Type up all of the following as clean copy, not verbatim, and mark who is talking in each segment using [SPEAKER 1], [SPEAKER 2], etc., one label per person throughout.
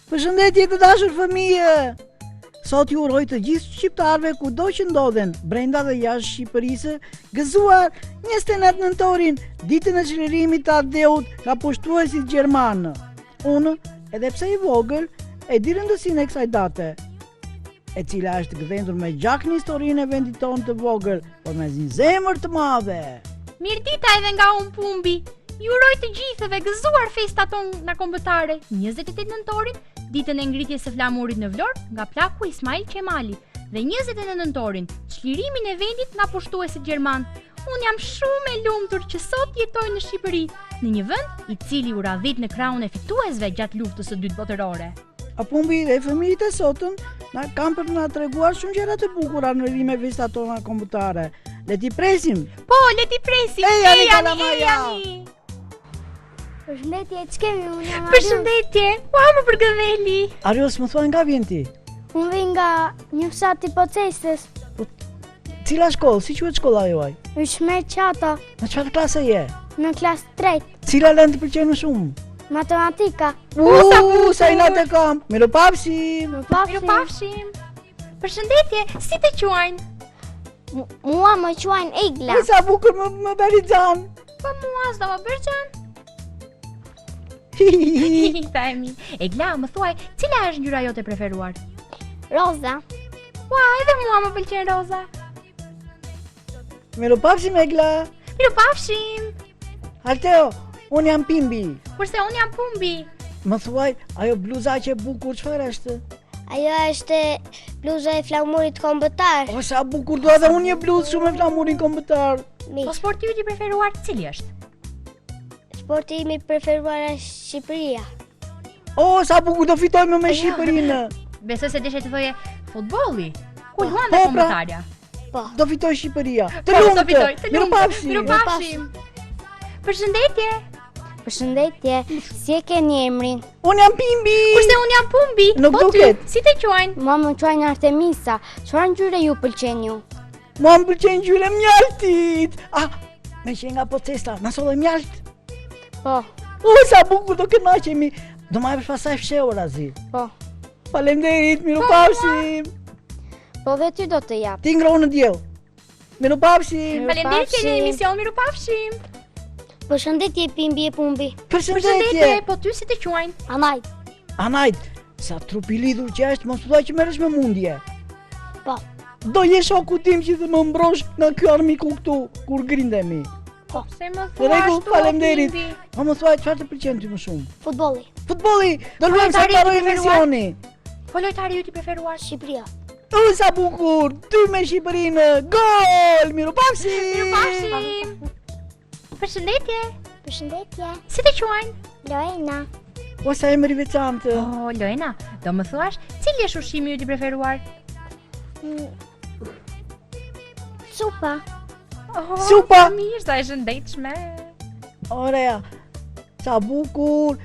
[SPEAKER 1] Përshëndetje të dashur fëmijë. Sot ju uroj të gjithë shqiptarëve kudo që ndodhen, brenda dhe jashtë Shqipërisë, gëzuar 29 nëntorin, ditën e çlirimit të Adeut nga pushtuesit gjerman. Unë, edhe pse i vogël, e di rëndësinë e kësaj date, e cila është gdhendur me gjak në historinë e vendit tonë të vogël, por me një zemër të madhe.
[SPEAKER 2] Mirëdita edhe nga unë Pumbi. Ju uroj të gjithëve gëzuar festat tonë nga kombëtare. 28 nëntorin, ditën e ngritjes së flamurit në Vlorë nga plaku Ismail Qemali, dhe 29 nëntorin, çlirimin e vendit nga pushtuesit gjerman. Unë jam shumë e lumtur që sot jetoj në Shqipëri, në një vend i cili u radhit në krahun e fituesve gjatë luftës së dytë botërore.
[SPEAKER 1] A Pumbi dhe fëmijët e sotën na kanë për na treguar shumë gjëra të bukura në lidhje me festat tona kombëtare. Le t'i presim.
[SPEAKER 2] Po, le t'i presim.
[SPEAKER 1] Ejani.
[SPEAKER 3] Përshëndetje, ç'kemi, unë jam Arius.
[SPEAKER 2] Përshëndetje, ua më përgëveli.
[SPEAKER 1] Arius, më thua nga vjen ti?
[SPEAKER 3] Unë vjen nga një fshat i Pocestës.
[SPEAKER 1] Cila shkollë? Si quhet shkolla juaj?
[SPEAKER 3] Është me qata,
[SPEAKER 1] Në çfarë klase je?
[SPEAKER 3] në klasë 3,
[SPEAKER 1] Cila lëndë të pëlqen më shumë?
[SPEAKER 3] matematika.
[SPEAKER 1] Sa i natë kam. Miropafshim.
[SPEAKER 2] Mirupafshim. Përshëndetje, si të quajnë?
[SPEAKER 3] Mua më quajnë Egla.
[SPEAKER 1] Sa bukur më bëri xhan.
[SPEAKER 2] Po mua s'do më bërgjën. Themi. Egla, më thuaj, cila është ngjyra jote e preferuar?
[SPEAKER 3] Roza.
[SPEAKER 2] Ua, edhe mua më pëlqen roza.
[SPEAKER 1] Miropafshim Egla.
[SPEAKER 2] Mirupafshim.
[SPEAKER 1] Alteo, unë jam Pimbi.
[SPEAKER 2] Kurse unë jam Pumbi.
[SPEAKER 1] Më thuaj, ajo bluza që e bukur çfarë është?
[SPEAKER 3] Ajo është bluza e flamurit kombëtar.
[SPEAKER 1] O sa bukur, do edhe unë një bluzë shumë me flamurin kombëtar.
[SPEAKER 2] Po sporti yt i preferuar cili është?
[SPEAKER 3] Sporti im i preferuar është Shqipëria.
[SPEAKER 1] O sa bukur, do fitojmë me Shqipërinë.
[SPEAKER 2] Besoj se deshe të thoje futbolli. Ku luan
[SPEAKER 1] Po,
[SPEAKER 2] dhe
[SPEAKER 1] pra.
[SPEAKER 2] kombëtarja?
[SPEAKER 3] Po.
[SPEAKER 1] Do fitoj Shqipëria. Të
[SPEAKER 2] Po, do
[SPEAKER 1] lumtë.
[SPEAKER 2] fitoj, të lumtë.
[SPEAKER 1] Miropafshim.
[SPEAKER 2] Mirupafshim. Përshëndetje.
[SPEAKER 3] Përshëndetje, si e keni emrin?
[SPEAKER 1] Unë jam Pimbi.
[SPEAKER 2] Kurse unë jam Pumbi.
[SPEAKER 1] Nuk
[SPEAKER 2] Po ty,
[SPEAKER 1] duket.
[SPEAKER 2] si të quajnë?
[SPEAKER 3] Mua më quajnë Artemisa. Çfarë ngjyre ju pëlqen ju?
[SPEAKER 1] Mua më pëlqen ngjyra e mjaltit. Me që nga Pocesta, na solle mjalt.
[SPEAKER 3] Po,
[SPEAKER 1] O sa bukur, do kënaqemi. Do ma jepësh pasaj fshehur azi.
[SPEAKER 3] po.
[SPEAKER 1] Faleminderit, miropafshim.
[SPEAKER 3] Po dhe ty do të jap.
[SPEAKER 1] Ti ngro në diell. Miropafshim.
[SPEAKER 2] Faleminderit që jeni në emision, mirupafshim.
[SPEAKER 3] Përshëndetje Pimbi e Pumbi.
[SPEAKER 1] Përshëndetje.
[SPEAKER 2] Po ty si të quajnë?
[SPEAKER 3] Anaj.
[SPEAKER 1] Anajt, sa trupi lidhur që është, mos thuaj që merresh me mundje.
[SPEAKER 3] Po.
[SPEAKER 1] Do je shoku tim që të më mbrosh nga ky armiku këtu kur grindemi.
[SPEAKER 2] Se më
[SPEAKER 1] Në
[SPEAKER 2] thua
[SPEAKER 1] rregull,
[SPEAKER 2] ashtu,
[SPEAKER 1] faleminderit.
[SPEAKER 2] Pimbi.
[SPEAKER 1] Po më thuaj çfarë të pëlqen ty më shumë?
[SPEAKER 3] Futbolli.
[SPEAKER 1] Futbolli, do luajmë sa
[SPEAKER 2] Lojtari
[SPEAKER 1] paroj
[SPEAKER 2] i preferuar?
[SPEAKER 1] emisioni.
[SPEAKER 2] Po lojtari ju i preferuar?
[SPEAKER 3] Shqipëria.
[SPEAKER 1] O sa bukur, ty me Shqipërinë, gol, miropafshim.
[SPEAKER 2] Mirupafshim. Përshëndetje.
[SPEAKER 3] Përshëndetje.
[SPEAKER 2] Si të quajnë?
[SPEAKER 3] Loena.
[SPEAKER 1] O sa emri veçantë.
[SPEAKER 2] Oh, Lojna, do më thuash, cili është ushqimi yt i preferuar?
[SPEAKER 3] Supa.
[SPEAKER 2] Oh,
[SPEAKER 1] Supa.
[SPEAKER 2] sa mirë, sa e shëndetshme.
[SPEAKER 1] Oreja, sa bukur.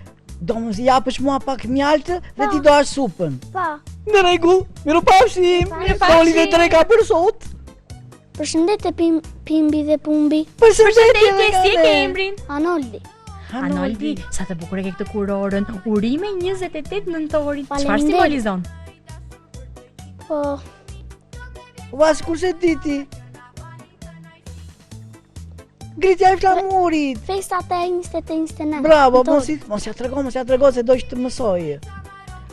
[SPEAKER 1] Do më japësh mua pak mjaltë dhe ti do hash supën.
[SPEAKER 3] Po.
[SPEAKER 1] Në rregull, miropafshim.
[SPEAKER 2] Mirupafshim.
[SPEAKER 1] Doli dhe dreka për sot.
[SPEAKER 3] Përshëndetje Pimbi dhe Pumbi.
[SPEAKER 2] Përshëndetje, si e ke
[SPEAKER 1] edhe.
[SPEAKER 2] emrin?
[SPEAKER 3] Anoldi.
[SPEAKER 2] Anoldi, sa të bukur e ke këtë kurorën. Urime 28 nëntorit. Çfarë
[SPEAKER 3] Faleminderit.
[SPEAKER 2] simbolizon?
[SPEAKER 3] Po.
[SPEAKER 1] Vas kurse diti. Ngritja e flamurit.
[SPEAKER 3] Festat e 29.
[SPEAKER 1] Bravo,
[SPEAKER 3] Nëntor.
[SPEAKER 1] mos ja trego se do që të mësoj.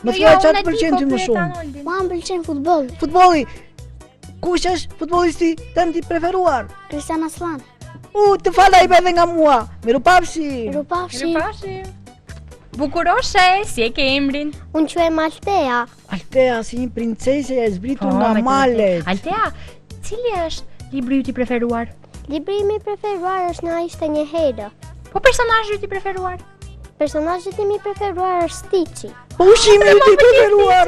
[SPEAKER 1] Më
[SPEAKER 2] Jo,
[SPEAKER 1] thuaj çfarë
[SPEAKER 2] unë
[SPEAKER 1] të
[SPEAKER 2] e di,
[SPEAKER 1] pëlqen
[SPEAKER 2] po
[SPEAKER 1] ty më
[SPEAKER 2] pyet
[SPEAKER 1] shumë.
[SPEAKER 2] Anoldin.
[SPEAKER 3] Mua më pëlqen futbolli.
[SPEAKER 1] Futbolli. Kush është futbollisti tënd i preferuar?
[SPEAKER 3] Cristiano Aslan.
[SPEAKER 1] Të falaj edhe nga mua. Miropafshim.
[SPEAKER 3] Mirupafshim.
[SPEAKER 2] Mirupafshim. Bukuroshe, si e ke emrin?
[SPEAKER 3] Unë quhem Altea.
[SPEAKER 1] Altea si një princese e zbritur
[SPEAKER 2] Po,
[SPEAKER 1] nga
[SPEAKER 2] me të
[SPEAKER 1] malet.
[SPEAKER 2] vërtetë. Altea, cili është libri yt i preferuar?
[SPEAKER 3] Libri im i preferuar është Na ishte një herë.
[SPEAKER 2] Po personazhi yt i preferuar?
[SPEAKER 3] Personazhi im i preferuar është Stiçi.
[SPEAKER 1] Po ushqimi yt i preferuar.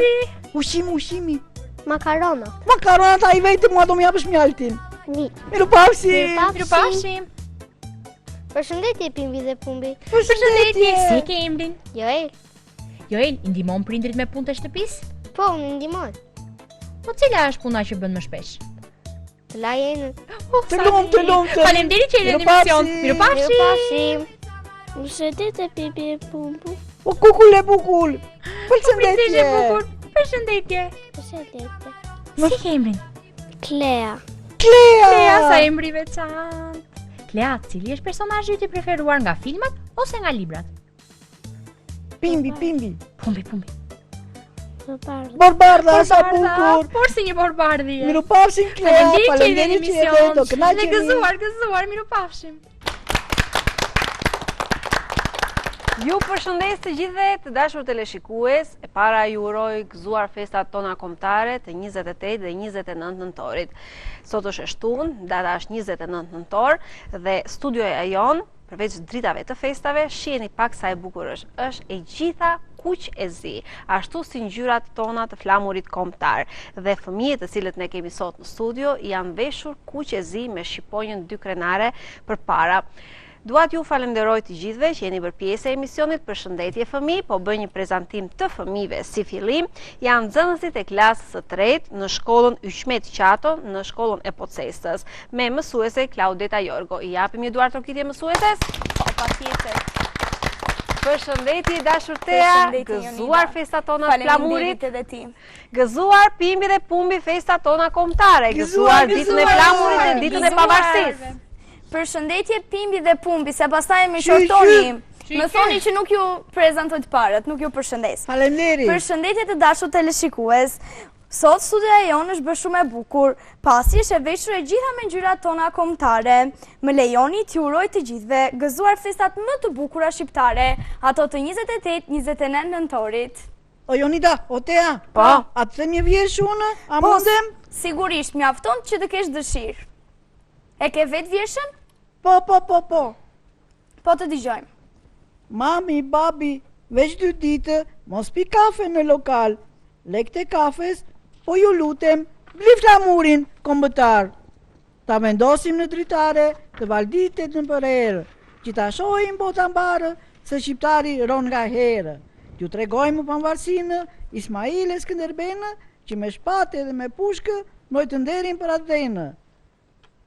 [SPEAKER 2] Stiçi.
[SPEAKER 1] Ushqimi.
[SPEAKER 3] Makarona.
[SPEAKER 1] Makaronat ai vetë mua do më japësh mjaltin.
[SPEAKER 3] Mi.
[SPEAKER 1] Miropafshim.
[SPEAKER 2] Mirupafshim.
[SPEAKER 3] Përshëndetje Pimbi dhe Pumbi.
[SPEAKER 2] Përshëndetje, si e ke emrin?
[SPEAKER 3] Joel.
[SPEAKER 2] Joel, i ndihmon prindrit me punë të shtëpisë?
[SPEAKER 3] Po, më ndihmon.
[SPEAKER 2] Po cila është puna që bën më shpesh?
[SPEAKER 3] Të lajen.
[SPEAKER 1] Të lumtë.
[SPEAKER 2] Faleminderit që jeni në emision.
[SPEAKER 3] Mirupafshim.
[SPEAKER 2] Mirupafshim.
[SPEAKER 3] Përshëndetje Pimbi e Pumbi.
[SPEAKER 1] O kukul e bukul. Përshëndetje.
[SPEAKER 2] Përshëndetje.
[SPEAKER 3] Përshëndetje.
[SPEAKER 2] Si ke emrin?
[SPEAKER 3] Klea.
[SPEAKER 2] Klea, sa emri veçantë. Klea, cili është personazhi yt i preferuar nga filmat ose nga librat?
[SPEAKER 1] Pimbi.
[SPEAKER 2] Pumbi.
[SPEAKER 1] Borbarda, sa bukur.
[SPEAKER 2] Por si një borbardhi.
[SPEAKER 1] Mirupafshim Klea,
[SPEAKER 2] Faleminderit që jeni në
[SPEAKER 1] do
[SPEAKER 2] emision.
[SPEAKER 1] kënaqemi.
[SPEAKER 2] Gëzuar, mirupafshim.
[SPEAKER 4] Ju përshëndes të gjithëve të dashur teleshikues, e para ju uroj gëzuar festat tona kombëtare të 28 dhe 29 nëntorit. Sot është e shtunë, data është 29 nëntor dhe studioja jon, përveç dritave të festave, shiheni pak sa e bukur është e gjitha kuq e zi, ashtu si ngjyrat tona të flamurit kombëtar. Dhe fëmijët të cilët ne kemi sot në studio janë veshur kuq e zi me shqiponjën 2 krenare përpara. Duat ju falenderoj të gjithve që jeni bërë pjesë e emisionit Përshëndetje fëmijë, po bëj një prezantim të fëmijëve si fillim. Janë nxënësit e klasës së 3 në shkollën Yqmet Qato, në shkollën e Pocestës, me mësuese Klaudeta Jorgo. I japim një duar trokitje mësueses?
[SPEAKER 5] Po, patjetër.
[SPEAKER 4] Përshëndetje dashur Tea, gëzuar festat tona të flamurit.
[SPEAKER 5] Faleminderit edhe ti.
[SPEAKER 4] Gëzuar Pimbi dhe Pumbi festat tona kombëtare. Gëzuar ditën e flamurit e ditën e pavarësisë.
[SPEAKER 5] Përshëndetje Pimbi dhe Pumbi, se pastaj më qortoni. Më thoni që nuk ju prezantoj të parët, nuk ju përshëndes.
[SPEAKER 1] Faleminderit.
[SPEAKER 5] Përshëndetje të dashur teleshikues. Sot studioja jonë është bërë shumë e bukur, pasi është e veshur e gjitha me ngjyrat tona kombëtare. Më lejoni t'ju uroj të gjithëve gëzuar festat më të bukura shqiptare, ato të 28-29 nëntorit.
[SPEAKER 1] O Jonida, o Tea,
[SPEAKER 4] Po.
[SPEAKER 1] A të them një vjesh unë? A
[SPEAKER 5] Po,
[SPEAKER 1] mundem?
[SPEAKER 5] sigurisht, mjafton që të kesh dëshirë. E ke vetë vjeshën?
[SPEAKER 1] Po.
[SPEAKER 5] Po të dëgjojmë.
[SPEAKER 1] Mami, babi, veç 2 ditë, mos pi kafe në lokal. Lekët e kafes, po ju lutem, bli flamurin kombëtar. Ta vendosim në dritare të valditet në përherë, që ta shohim bota mbarë, se shqiptari ron nga herë. Ju tregojmë pavarësinë Ismail e Skënderbenë, që me shpate dhe me pushkë moj të nderin për atë dhenë.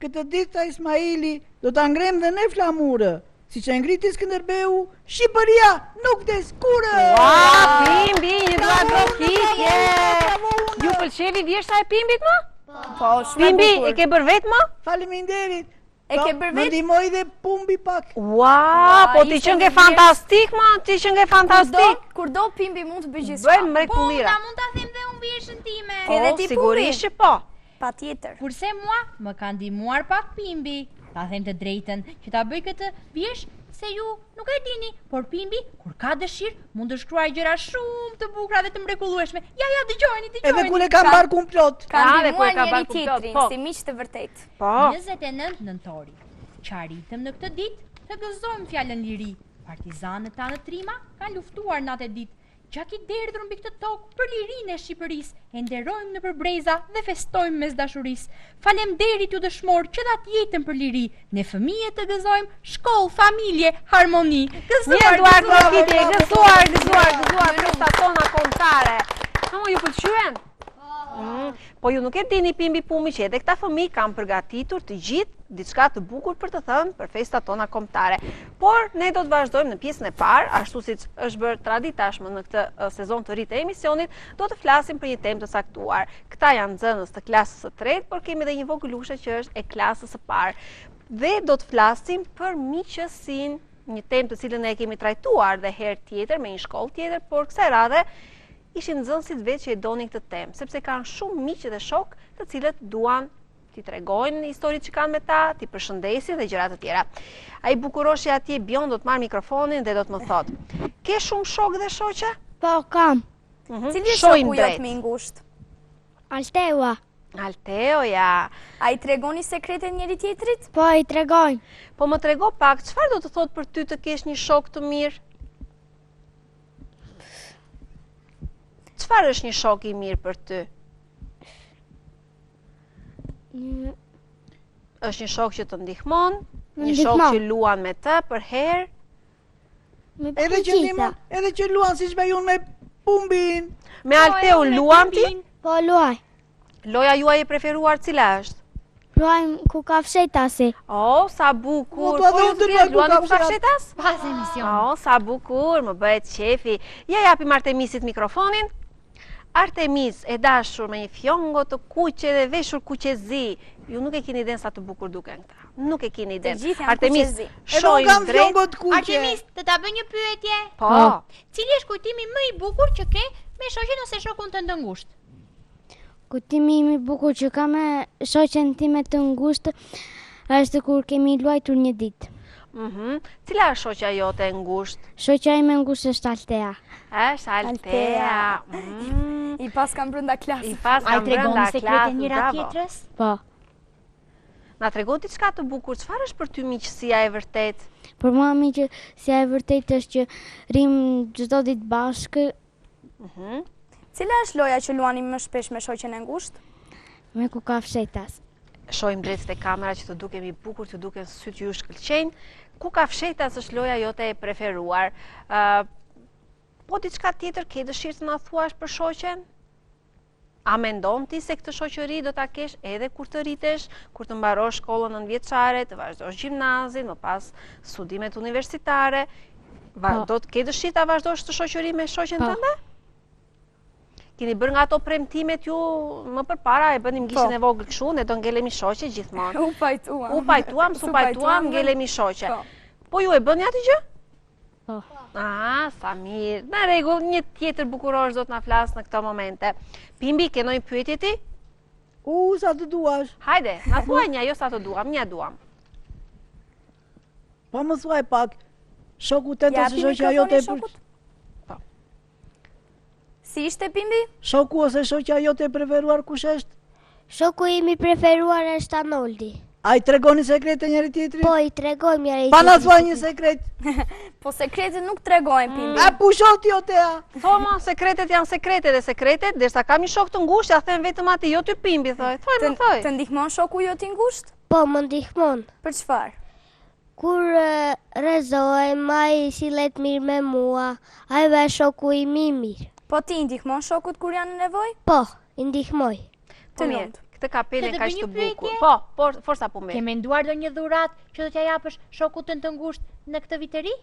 [SPEAKER 1] Këtë ditë ta Ismaili do ta ngrem dhe ne flamurë, si që ngriti Skënderbeu, Shqipëria nuk des kurë!
[SPEAKER 4] Ua, Pimbi, një duar trokitje! Ju pëlqevi vjeshta e Pimbit më?
[SPEAKER 5] Po, shumë e
[SPEAKER 4] Pimbi,
[SPEAKER 5] bukur.
[SPEAKER 4] e ke bërë vetë më?
[SPEAKER 1] Faleminderit!
[SPEAKER 5] E ke bërë
[SPEAKER 1] Më
[SPEAKER 5] vetë?
[SPEAKER 1] ndihmoj dhe Pumbi pak.
[SPEAKER 4] Ua, po ti
[SPEAKER 5] ishte
[SPEAKER 4] që nge
[SPEAKER 5] një vjesh-
[SPEAKER 4] fantastik më, ti që nge fantastik.
[SPEAKER 5] Kurdo Pimbi mund të bëj gjithçka.
[SPEAKER 4] Bëjmë mrekulira.
[SPEAKER 2] Po, mund ta them dhe unë vjeshën time.
[SPEAKER 5] Edhe
[SPEAKER 4] Po,
[SPEAKER 5] ti,
[SPEAKER 4] sigurisht që po.
[SPEAKER 5] Patjetër.
[SPEAKER 2] Kurse mua më ka ndihmuar pak Pimbi. Ta them të drejtën që ta bëj këtë vjesh se ju nuk e dini, por Pimbi kur ka dëshirë mund të shkruaj gjëra shumë të bukura dhe të mrekullueshme. Ja, dëgjojeni.
[SPEAKER 1] Edhe kur e kam marrë kumplot.
[SPEAKER 5] Ka
[SPEAKER 4] Ah, dhe
[SPEAKER 5] ndihmuar
[SPEAKER 4] kur e ka
[SPEAKER 5] njëri
[SPEAKER 4] bërë kumplot,
[SPEAKER 5] tjetrin,
[SPEAKER 4] po.
[SPEAKER 5] si miq të vërtet.
[SPEAKER 4] Po.
[SPEAKER 2] 29 nëntori. Qaritëm në këtë ditë të gëzojmë fjalën liri. Partizanët tanë trima kanë luftuar natë e ditë. Gjaki derdhur mbi këtë tokë për lirinë e Shqipërisë, e nderojmë në përbreza dhe festojmë mes dashurisë. Faleminderit ju dëshmor që dhat jetën për liri. Ne fëmijët të gëzojmë shkollë, familje, harmoni.
[SPEAKER 4] Një duar trokitje, gëzuar festat tona kombëtare. Ama ju pëlqyen? Po ju nuk e dini Pimbi Pumi që edhe këta fëmijë kanë përgatitur të gjithë diçka të bukur për të thënë për festat tona kombëtare. Por ne do të vazhdojmë në pjesën e parë, ashtu siç është bërë traditë tashmë në këtë sezon të ri të emisionit, do të flasim për një temë të saktuar. Këta janë nxënës të klasës së 3, por kemi edhe një vogëlushe që është e klasës së parë. Dhe do të flasim për miqësinë, një temë të cilën ne e kemi trajtuar dhe herë tjetër me një shkollë tjetër, por kësaj radhe ishin nxënësit vetë që e donin këtë temë, sepse kanë shumë miq dhe shok të cilët duan t'i tregojnë historitë që kanë me ta, t'i përshëndesin dhe gjëra të tjera. Ai bukuroshi atje Bion do të marr mikrofonin dhe do të më thotë: "Ke shumë shok dhe shoqe?"
[SPEAKER 3] Po, kam.
[SPEAKER 5] Cili është
[SPEAKER 4] Shojnë
[SPEAKER 5] shoku
[SPEAKER 4] drejt.
[SPEAKER 5] jot më i ngushtë?
[SPEAKER 3] Alteua.
[SPEAKER 4] Alteo, ja.
[SPEAKER 5] A i tregoni sekretet njëri tjetrit?
[SPEAKER 3] Po, i tregojnë.
[SPEAKER 4] Po më trego pak, çfarë do të thotë për ty të kesh një shok të mirë? Çfarë është një shok i mirë për ty? Është një shok që të ndihmon, një shok
[SPEAKER 3] ndihmon.
[SPEAKER 4] që luan me të për herë.
[SPEAKER 3] Me
[SPEAKER 1] Edhe që ndihmon, edhe që luan siç bëj unë me Pumbin.
[SPEAKER 4] Me Alteu luan ti?
[SPEAKER 3] Po, luaj.
[SPEAKER 4] Loja juaj e preferuar cila është?
[SPEAKER 3] Luajmë kukafshetasi.
[SPEAKER 4] O, sa bukur.
[SPEAKER 1] Po,
[SPEAKER 4] Po ju të luani kukafshetas?
[SPEAKER 2] Pas emision.
[SPEAKER 4] O, sa bukur, më bëhet qefi. Ja japim Artemisit mikrofonin. Artemis e dashur me një fjongo të kuqe dhe veshur kuqezi. Ju nuk e keni iden sa të bukur duken këta. Nuk e keni iden.
[SPEAKER 5] Të gjithë janë
[SPEAKER 4] Artemis,
[SPEAKER 5] kuqezi.
[SPEAKER 1] Edhe unë
[SPEAKER 4] shojmë
[SPEAKER 1] kam
[SPEAKER 4] drejt.
[SPEAKER 1] fjongot kuqe.
[SPEAKER 2] Artemis, të ta bëj një pyetje.
[SPEAKER 4] Po,
[SPEAKER 2] Cili është kujtimi më i bukur që ke me shoqen ose shokun tënd të ngushtë?
[SPEAKER 3] Kujtimi im i bukur që kam me shoqen time të ngushtë është kur kemi luajtur një ditë.
[SPEAKER 4] Cila është shoqja jote e ngushtë?
[SPEAKER 3] Shoqja ime ngushtë është Altea.
[SPEAKER 4] Është Altea.
[SPEAKER 5] I pas kam brenda
[SPEAKER 4] I
[SPEAKER 5] klasë.
[SPEAKER 4] pas
[SPEAKER 2] Ai
[SPEAKER 4] kam
[SPEAKER 2] tregon
[SPEAKER 4] brenda
[SPEAKER 2] sekrete
[SPEAKER 4] klasës,
[SPEAKER 2] njëra
[SPEAKER 4] bravo.
[SPEAKER 2] tjetrës?
[SPEAKER 3] Po.
[SPEAKER 4] Na tregon diçka të bukur, çfarë është për ty miqësia e vërtet?
[SPEAKER 3] Për mua miqësia e vërtetë është që rrim çdo ditë bashkë
[SPEAKER 5] Cila është loja që luani më shpesh me shoqen e ngushtë?
[SPEAKER 3] me kukafshetas.
[SPEAKER 4] Shojmë drejt te kamera që të dukemi bukur, të duken sytë ju shkëlqejnë. Kukafshetas është loja jote e preferuar. Po diçka tjetër ke dëshirë të na thuash për shoqen? A mendon ti se këtë shoqëri do ta kesh edhe kur të rritesh, kur të mbarosh shkollën 9-vjeçare, të vazhdosh gjimnazin, më pas studimet universitare? Do të ke dëshirë ta vazhdosh këtë shoqëri me shoqen tënde? Keni bërë nga ato premtimet ju më përpara, e bënim gishin e vogël kështu, ne do ngelemi shoqe gjithmonë.
[SPEAKER 5] U pajtuam.
[SPEAKER 4] U pajtuam, su pajtuam, ngelemi shoqe. Po ju e bëni atë gjë?
[SPEAKER 3] Po.
[SPEAKER 4] Sa mirë. Në rregull, një tjetër bukurosh do të na flas në këto momente. Pimbi, ke ndonjë pyetje ti?
[SPEAKER 1] Sa të duash.
[SPEAKER 4] Hajde, na thuaj një ajo sa të duam, një duam.
[SPEAKER 1] Po më thuaj pak. Shoku tënd ose
[SPEAKER 5] Japi
[SPEAKER 1] shoqja jote e
[SPEAKER 5] mikrofonin
[SPEAKER 1] pëlqen?
[SPEAKER 5] Si ishte Pimbi?
[SPEAKER 1] Shoku ose shoqja jote e preferuar kush është?
[SPEAKER 3] Shoku im i preferuar është Anoldi.
[SPEAKER 1] Ai tregoni sekrete njëri tjetrit?
[SPEAKER 3] Po, i tregoj njëri
[SPEAKER 1] Pa na thuaj një sekret.
[SPEAKER 5] Po sekretet nuk tregojnë Pimbi.
[SPEAKER 1] A pushot ti Otea?
[SPEAKER 4] Thoma, sekretet janë sekrete dhe sekretet, derisa kam një shok të ngushtë, ja them vetëm atë, jo ty Pimbi, thoj. Thoj, më thoj.
[SPEAKER 5] Të ndihmon shoku jot i ngushtë?
[SPEAKER 3] Po, më ndihmon.
[SPEAKER 5] Për çfarë?
[SPEAKER 3] Kur rrezohem, ai sillet mirë me mua, ai ve shoku im i mirë.
[SPEAKER 5] Po ti ndihmon shokut kur janë në nevojë?
[SPEAKER 3] Po, i ndihmoj.
[SPEAKER 4] Të mirë,
[SPEAKER 5] lumtë.
[SPEAKER 4] këtë kapelen
[SPEAKER 2] Të
[SPEAKER 4] kaq
[SPEAKER 2] bëj
[SPEAKER 4] të
[SPEAKER 2] një pyetje?
[SPEAKER 4] bukur. Po, forsa po
[SPEAKER 2] Ke
[SPEAKER 4] mirë.
[SPEAKER 2] menduar ndonjë dhuratë që do t'ja japësh shokut tënd të ngushtë në këtë vitëri?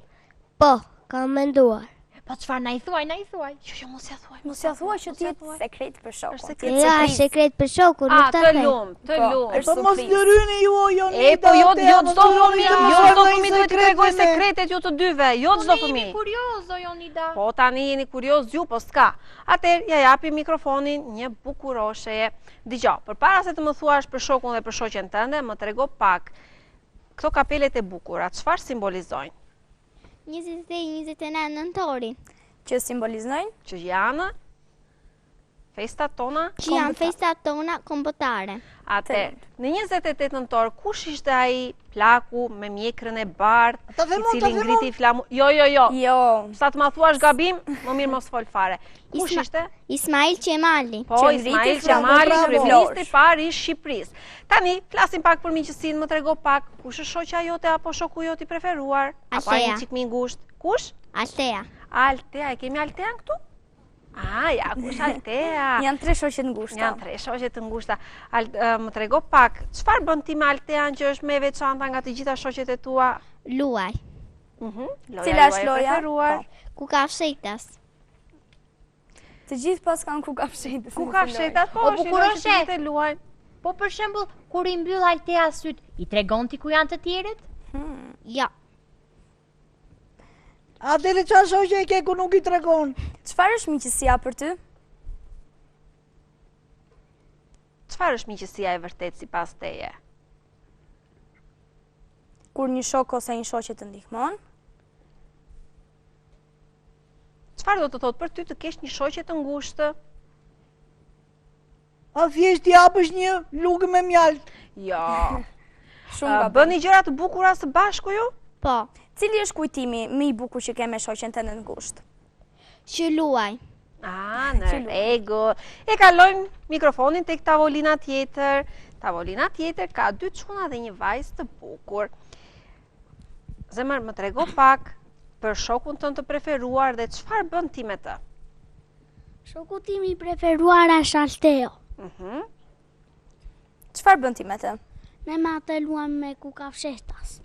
[SPEAKER 3] Po, kam menduar.
[SPEAKER 2] Po çfarë na i thuaj, na i thuaj.
[SPEAKER 4] Jo, mos ja thuaj.
[SPEAKER 5] Mos ja thua që ti je sekret për shokun.
[SPEAKER 4] Është
[SPEAKER 5] Ti je
[SPEAKER 3] Ja,
[SPEAKER 5] surprizë.
[SPEAKER 3] sekret për shokun, nuk ta
[SPEAKER 4] Të
[SPEAKER 3] them.
[SPEAKER 4] lumë, të
[SPEAKER 5] Po,
[SPEAKER 4] lumë.
[SPEAKER 5] është
[SPEAKER 1] Po mos
[SPEAKER 5] surprizë.
[SPEAKER 1] ndryni ju o Jonida.
[SPEAKER 4] Po jo
[SPEAKER 1] Otea,
[SPEAKER 4] çdo fëmijë,
[SPEAKER 1] të
[SPEAKER 4] jo
[SPEAKER 1] mos
[SPEAKER 4] çdo
[SPEAKER 1] harroni
[SPEAKER 4] fëmijë duhet të tregoj
[SPEAKER 1] sekretine.
[SPEAKER 4] sekretet ju të dyve, jo çdo
[SPEAKER 2] Ne jemi
[SPEAKER 4] fëmijë.
[SPEAKER 2] kurioz, o Jonida.
[SPEAKER 4] Po tani jeni kurioz ju, po s'ka. Atëherë ja japi mikrofonin një bukurosheje. Dgjoj, përpara se të më thuash për shokun dhe për shoqen tënde, më trego pak këto kapelet e bukura, çfarë simbolizojnë?
[SPEAKER 3] 29 nëntori.
[SPEAKER 5] Që simbolizojnë?
[SPEAKER 4] Që janë festat tona?
[SPEAKER 3] Që janë festat tona kombëtare.
[SPEAKER 4] Atëherë, në 28 nëntor, kush ishte ai plaku me mjekrën e bardhë,
[SPEAKER 1] Ta
[SPEAKER 4] i
[SPEAKER 1] themon,
[SPEAKER 4] cili
[SPEAKER 1] ta themon.
[SPEAKER 4] ngriti flamu... Jo.
[SPEAKER 5] Jo.
[SPEAKER 4] Sa të ma thuash gabim, më mirë mos fol fare. Kush ishte?
[SPEAKER 3] Ismail Qemali.
[SPEAKER 4] Po,
[SPEAKER 5] që
[SPEAKER 4] Ismail
[SPEAKER 5] ngriti
[SPEAKER 4] Qemali,
[SPEAKER 5] flamu,
[SPEAKER 4] kryeministri
[SPEAKER 5] bravo.
[SPEAKER 4] i parë i Shqipërisë. Tani, flasim pak për miqësinë, më trego pak, kush është shoqja jote apo shoku jot i preferuar? Apo ai
[SPEAKER 3] Altea.
[SPEAKER 4] një çik më i ngushtë? Kush?
[SPEAKER 3] Altea.
[SPEAKER 4] Altea, e kemi Altean këtu? Ja, kush Altea?
[SPEAKER 5] Janë 3 shoqe të ngushta.
[SPEAKER 4] Janë 3 shoqe të ngushta. Më trego pak, çfarë bën ti me Altean që është më e veçanta nga të gjitha shoqet e tua?
[SPEAKER 3] Luaj.
[SPEAKER 5] Cila është loja?
[SPEAKER 4] Preferuar?
[SPEAKER 5] Po.
[SPEAKER 3] Kukafshetas.
[SPEAKER 5] Të gjithë pas kanë kukafshetës.
[SPEAKER 4] Ku ka fshetat? Po,
[SPEAKER 2] O,
[SPEAKER 4] është një
[SPEAKER 2] bukuroshe.
[SPEAKER 4] lojë që të luajnë.
[SPEAKER 2] Po për shembull, kur i mbyll Altea syt, i tregon ti ku janë të tjerët?
[SPEAKER 3] Ja.
[SPEAKER 1] Atëre çfarë shoqje e ke ku nuk i tregon?
[SPEAKER 5] Çfarë është miqësia për ty?
[SPEAKER 4] Çfarë është miqësia e vërtet sipas teje?
[SPEAKER 5] Kur një shok ose një shoqe të ndihmon?
[SPEAKER 4] Çfarë do të thotë për ty të kesh një shoqe të ngushtë?
[SPEAKER 1] A thjesht i hapësh një lugë me mjalt.
[SPEAKER 4] Jo.
[SPEAKER 5] Shumë gabim.
[SPEAKER 4] Bëni gjëra të bukura së bashku ju?
[SPEAKER 3] Po.
[SPEAKER 5] Cili është kujtimi më i bukur që ke me shoqen tënde të ngushtë?
[SPEAKER 3] Që luaj.
[SPEAKER 4] Në rregull. E kalojmë mikrofonin tek tavolina tjetër. Tavolina tjetër ka 2 çuna dhe një vajzë të bukur. Zemër, më trego pak për shokun tënd të preferuar dhe çfarë bën ti me të?
[SPEAKER 3] Shoku tim i preferuar është Alteo.
[SPEAKER 5] Çfarë bën ti me të?
[SPEAKER 3] Ne me atë luajmë me kuka fshehtas.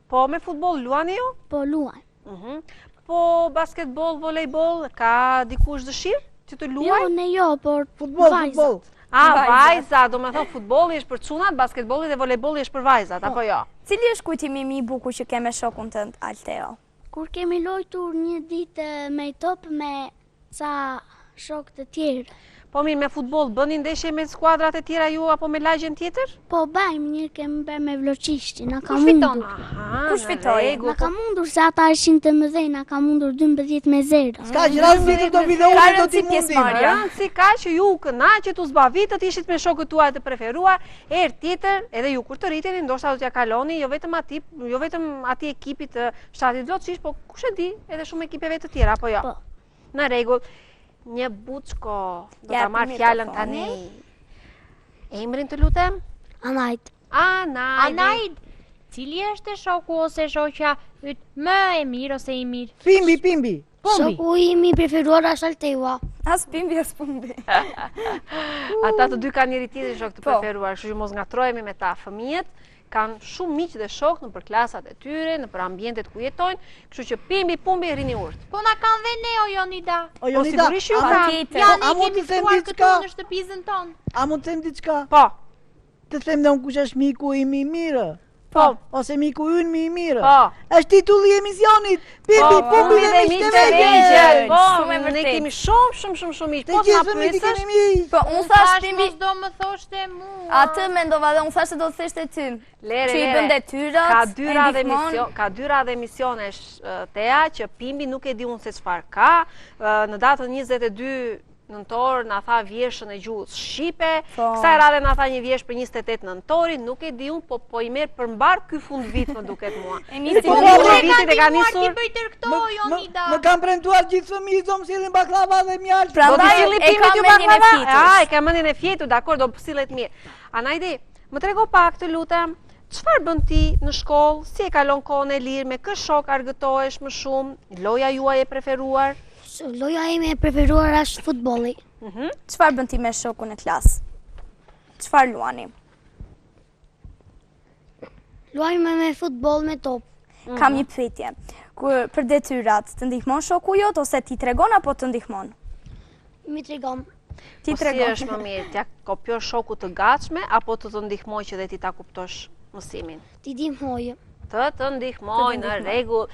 [SPEAKER 4] Po me futboll luani ju?
[SPEAKER 3] Po luajmë.
[SPEAKER 4] Po basketbol, volejbol, ka dikush dëshirë që të luaj?
[SPEAKER 3] Jo, ne jo, por
[SPEAKER 1] Futbol,
[SPEAKER 3] vajzat.
[SPEAKER 1] futbol.
[SPEAKER 4] Vajza, do me thonë futbolli është për çunat, basketbolli dhe volejbolli është për vajzat, apo jo?
[SPEAKER 5] Cili është kujtimi më i bukur që ke me shokun tënd, Alteo?
[SPEAKER 3] Kur kemi lojtur një ditë me top me ca shok të tjerë.
[SPEAKER 4] Po mirë, me futboll bëni ndeshje me skuadrat e tjera ju apo me lagjen tjetër?
[SPEAKER 3] Po bajmë një kemi bërë me Vloçishti, na ka
[SPEAKER 2] Kush fiton?
[SPEAKER 3] mundur.
[SPEAKER 5] Kush fitoi?
[SPEAKER 3] Na ka mundur se ata ishin të mëdhej, na ka mundur 12-0.
[SPEAKER 1] Ska që rast tjetër do videoin do t'i
[SPEAKER 5] rëndësi
[SPEAKER 1] mundim.
[SPEAKER 5] pjesëmarrja.
[SPEAKER 4] Si ka që ju u kënaqet, u zbavitët, ishit me shokët tuaj të preferuar, herë tjetër edhe ju kur të rriteni, ndoshta do t'ja kaloni jo vetëm atij ekipit të fshatit Vloçish, po kush e di, edhe shumë ekipeve të tjera, apo jo?
[SPEAKER 3] Po.
[SPEAKER 4] Në rregull. Një buçko, do ta
[SPEAKER 5] Jap
[SPEAKER 4] marr fjalën tani. Emrin të lutem?
[SPEAKER 3] Anajt.
[SPEAKER 2] Anaid, cili është shoku ose shoqja yt më e mirë ose i mirë?
[SPEAKER 1] Pimbi.
[SPEAKER 2] Pumbi.
[SPEAKER 3] Shoku im i preferuar është Alteua.
[SPEAKER 5] As pimbi as pumbi.
[SPEAKER 4] Ata të dy kanë njëri tjetrin shok të
[SPEAKER 5] Po.
[SPEAKER 4] preferuar, kështu që mos ngatrohemi me ta. Fëmijët kanë shumë miq dhe shok nëpër klasat e tyre, nëpër ambientet ku jetojnë, kështu që pimbi, pumbi rrini urt.
[SPEAKER 2] Po na kanë dhe ne o Jonida.
[SPEAKER 1] O Jonida,
[SPEAKER 4] sigurisht ju
[SPEAKER 1] a-
[SPEAKER 4] ka.
[SPEAKER 5] Tjetër.
[SPEAKER 2] Ja,
[SPEAKER 1] a
[SPEAKER 2] ne
[SPEAKER 1] mund
[SPEAKER 2] kemi
[SPEAKER 1] të them
[SPEAKER 2] ftuar këtu
[SPEAKER 1] diçka?
[SPEAKER 2] në shtëpizën tonë.
[SPEAKER 1] A mund të them diçka?
[SPEAKER 4] Po,
[SPEAKER 1] Të them dhe unë kush është miku im i mirë?
[SPEAKER 4] po,
[SPEAKER 1] Ose miku ynë mi i mirë?
[SPEAKER 4] po.
[SPEAKER 1] Është titulli i emisionit. Pimbi, pumbi dhe miqtë e
[SPEAKER 4] vegjël.
[SPEAKER 1] vegjël.
[SPEAKER 4] Po,
[SPEAKER 5] Shumë e
[SPEAKER 4] ne
[SPEAKER 5] vërtetë.
[SPEAKER 4] kemi shumë miq.
[SPEAKER 1] Të
[SPEAKER 4] Po
[SPEAKER 1] gjithë
[SPEAKER 4] na
[SPEAKER 1] fëmijët i
[SPEAKER 4] pyesësh?
[SPEAKER 1] kemi miq.
[SPEAKER 5] Po unë thash pimbi,
[SPEAKER 2] mos do më thoshte mua.
[SPEAKER 5] atë mendova dhe unë thash se do të theshte ty.
[SPEAKER 4] Lere,
[SPEAKER 5] Që i bën detyrat,
[SPEAKER 4] ka dy
[SPEAKER 5] e
[SPEAKER 4] radhë
[SPEAKER 5] ndihmon.
[SPEAKER 4] emision, ka dy radhë emisionesh Tea që Pimbi nuk e di unë se çfarë ka. Në datën 22 nëntor na tha vjeshën e gjuhës shqipe.
[SPEAKER 5] Po.
[SPEAKER 4] Kësaj radhe na tha një vjesh për 28 nëntorin, nuk e di unë, po i merr përmbar ky fund vit më duket mua.
[SPEAKER 5] E nisi
[SPEAKER 1] Po,
[SPEAKER 5] në
[SPEAKER 1] po,
[SPEAKER 5] një
[SPEAKER 1] po,
[SPEAKER 5] vit.
[SPEAKER 4] vitit e ka nisur.
[SPEAKER 2] Ti bëj tër këto Jonida.
[SPEAKER 1] Më kanë premtuar gjithë fëmijët do më sillin baklava dhe mjaltë.
[SPEAKER 5] Pra,
[SPEAKER 4] Do të
[SPEAKER 5] Prandaj
[SPEAKER 4] silli
[SPEAKER 5] e
[SPEAKER 4] Pimbi
[SPEAKER 5] ka
[SPEAKER 4] t'ju
[SPEAKER 5] mendjen e
[SPEAKER 4] baklava?
[SPEAKER 5] fjetës.
[SPEAKER 4] E ka mendjen e fjetur, dakor, do sillet mirë. Anajdi, më trego pak të lutem, çfarë bën ti në shkollë? Si e kalon kohën e lirë? Me kë shok argëtohesh më shumë? Loja juaj e preferuar?
[SPEAKER 3] Loja ime e preferuar është futbolli.
[SPEAKER 5] Çfarë bën ti me shokun e klasë? Çfarë luani?
[SPEAKER 3] Luajmë me futboll me top.
[SPEAKER 5] Kam një pyetje. Kur për detyrat, të ndihmon shoku jot ose ti tregon apo të ndihmon?
[SPEAKER 3] Mi tregon.
[SPEAKER 5] Ti
[SPEAKER 4] Po si
[SPEAKER 5] tregon.
[SPEAKER 4] është më mirë, t'ja kopjosh shokut të gatshme apo të ndihmoj që dhe ti ta kuptosh mësimin?
[SPEAKER 3] Ti ndihmoj.
[SPEAKER 4] Të ndihmoj, në
[SPEAKER 5] ndihmoj.
[SPEAKER 4] rregull.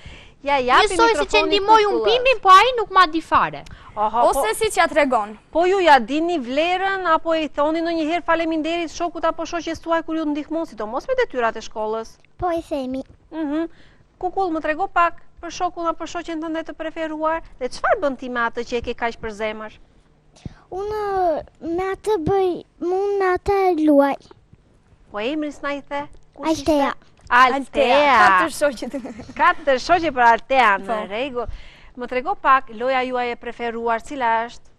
[SPEAKER 4] Ja japi
[SPEAKER 2] Njësoj si që
[SPEAKER 4] mikrofonin
[SPEAKER 2] ndihmoj unë
[SPEAKER 4] kukullës.
[SPEAKER 2] Pimbin, po ai nuk ma di fare.
[SPEAKER 4] Oho,
[SPEAKER 5] Ose siç ja tregon.
[SPEAKER 4] po ju ja dini vlerën apo i thoni ndonjëherë faleminderit shokut apo shoqes tuaj kur ju ndihmon, sidomos me detyrat e shkollës?
[SPEAKER 3] Po i themi.
[SPEAKER 4] Kukull, më trego pak për shokun apo shoqen tënde të preferuar dhe çfarë bën ti me atë që e ke kaq për zemër?
[SPEAKER 3] Unë me atë bëj, mund me atë luaj.
[SPEAKER 4] Po emrin s'na i the? Kush
[SPEAKER 3] Altea.
[SPEAKER 4] ishte? Altea.
[SPEAKER 5] Katër shoqet.
[SPEAKER 4] Katër shoqe për Altea, në
[SPEAKER 5] Po.
[SPEAKER 4] rregull. Më trego pak, loja juaj e preferuar, cila është?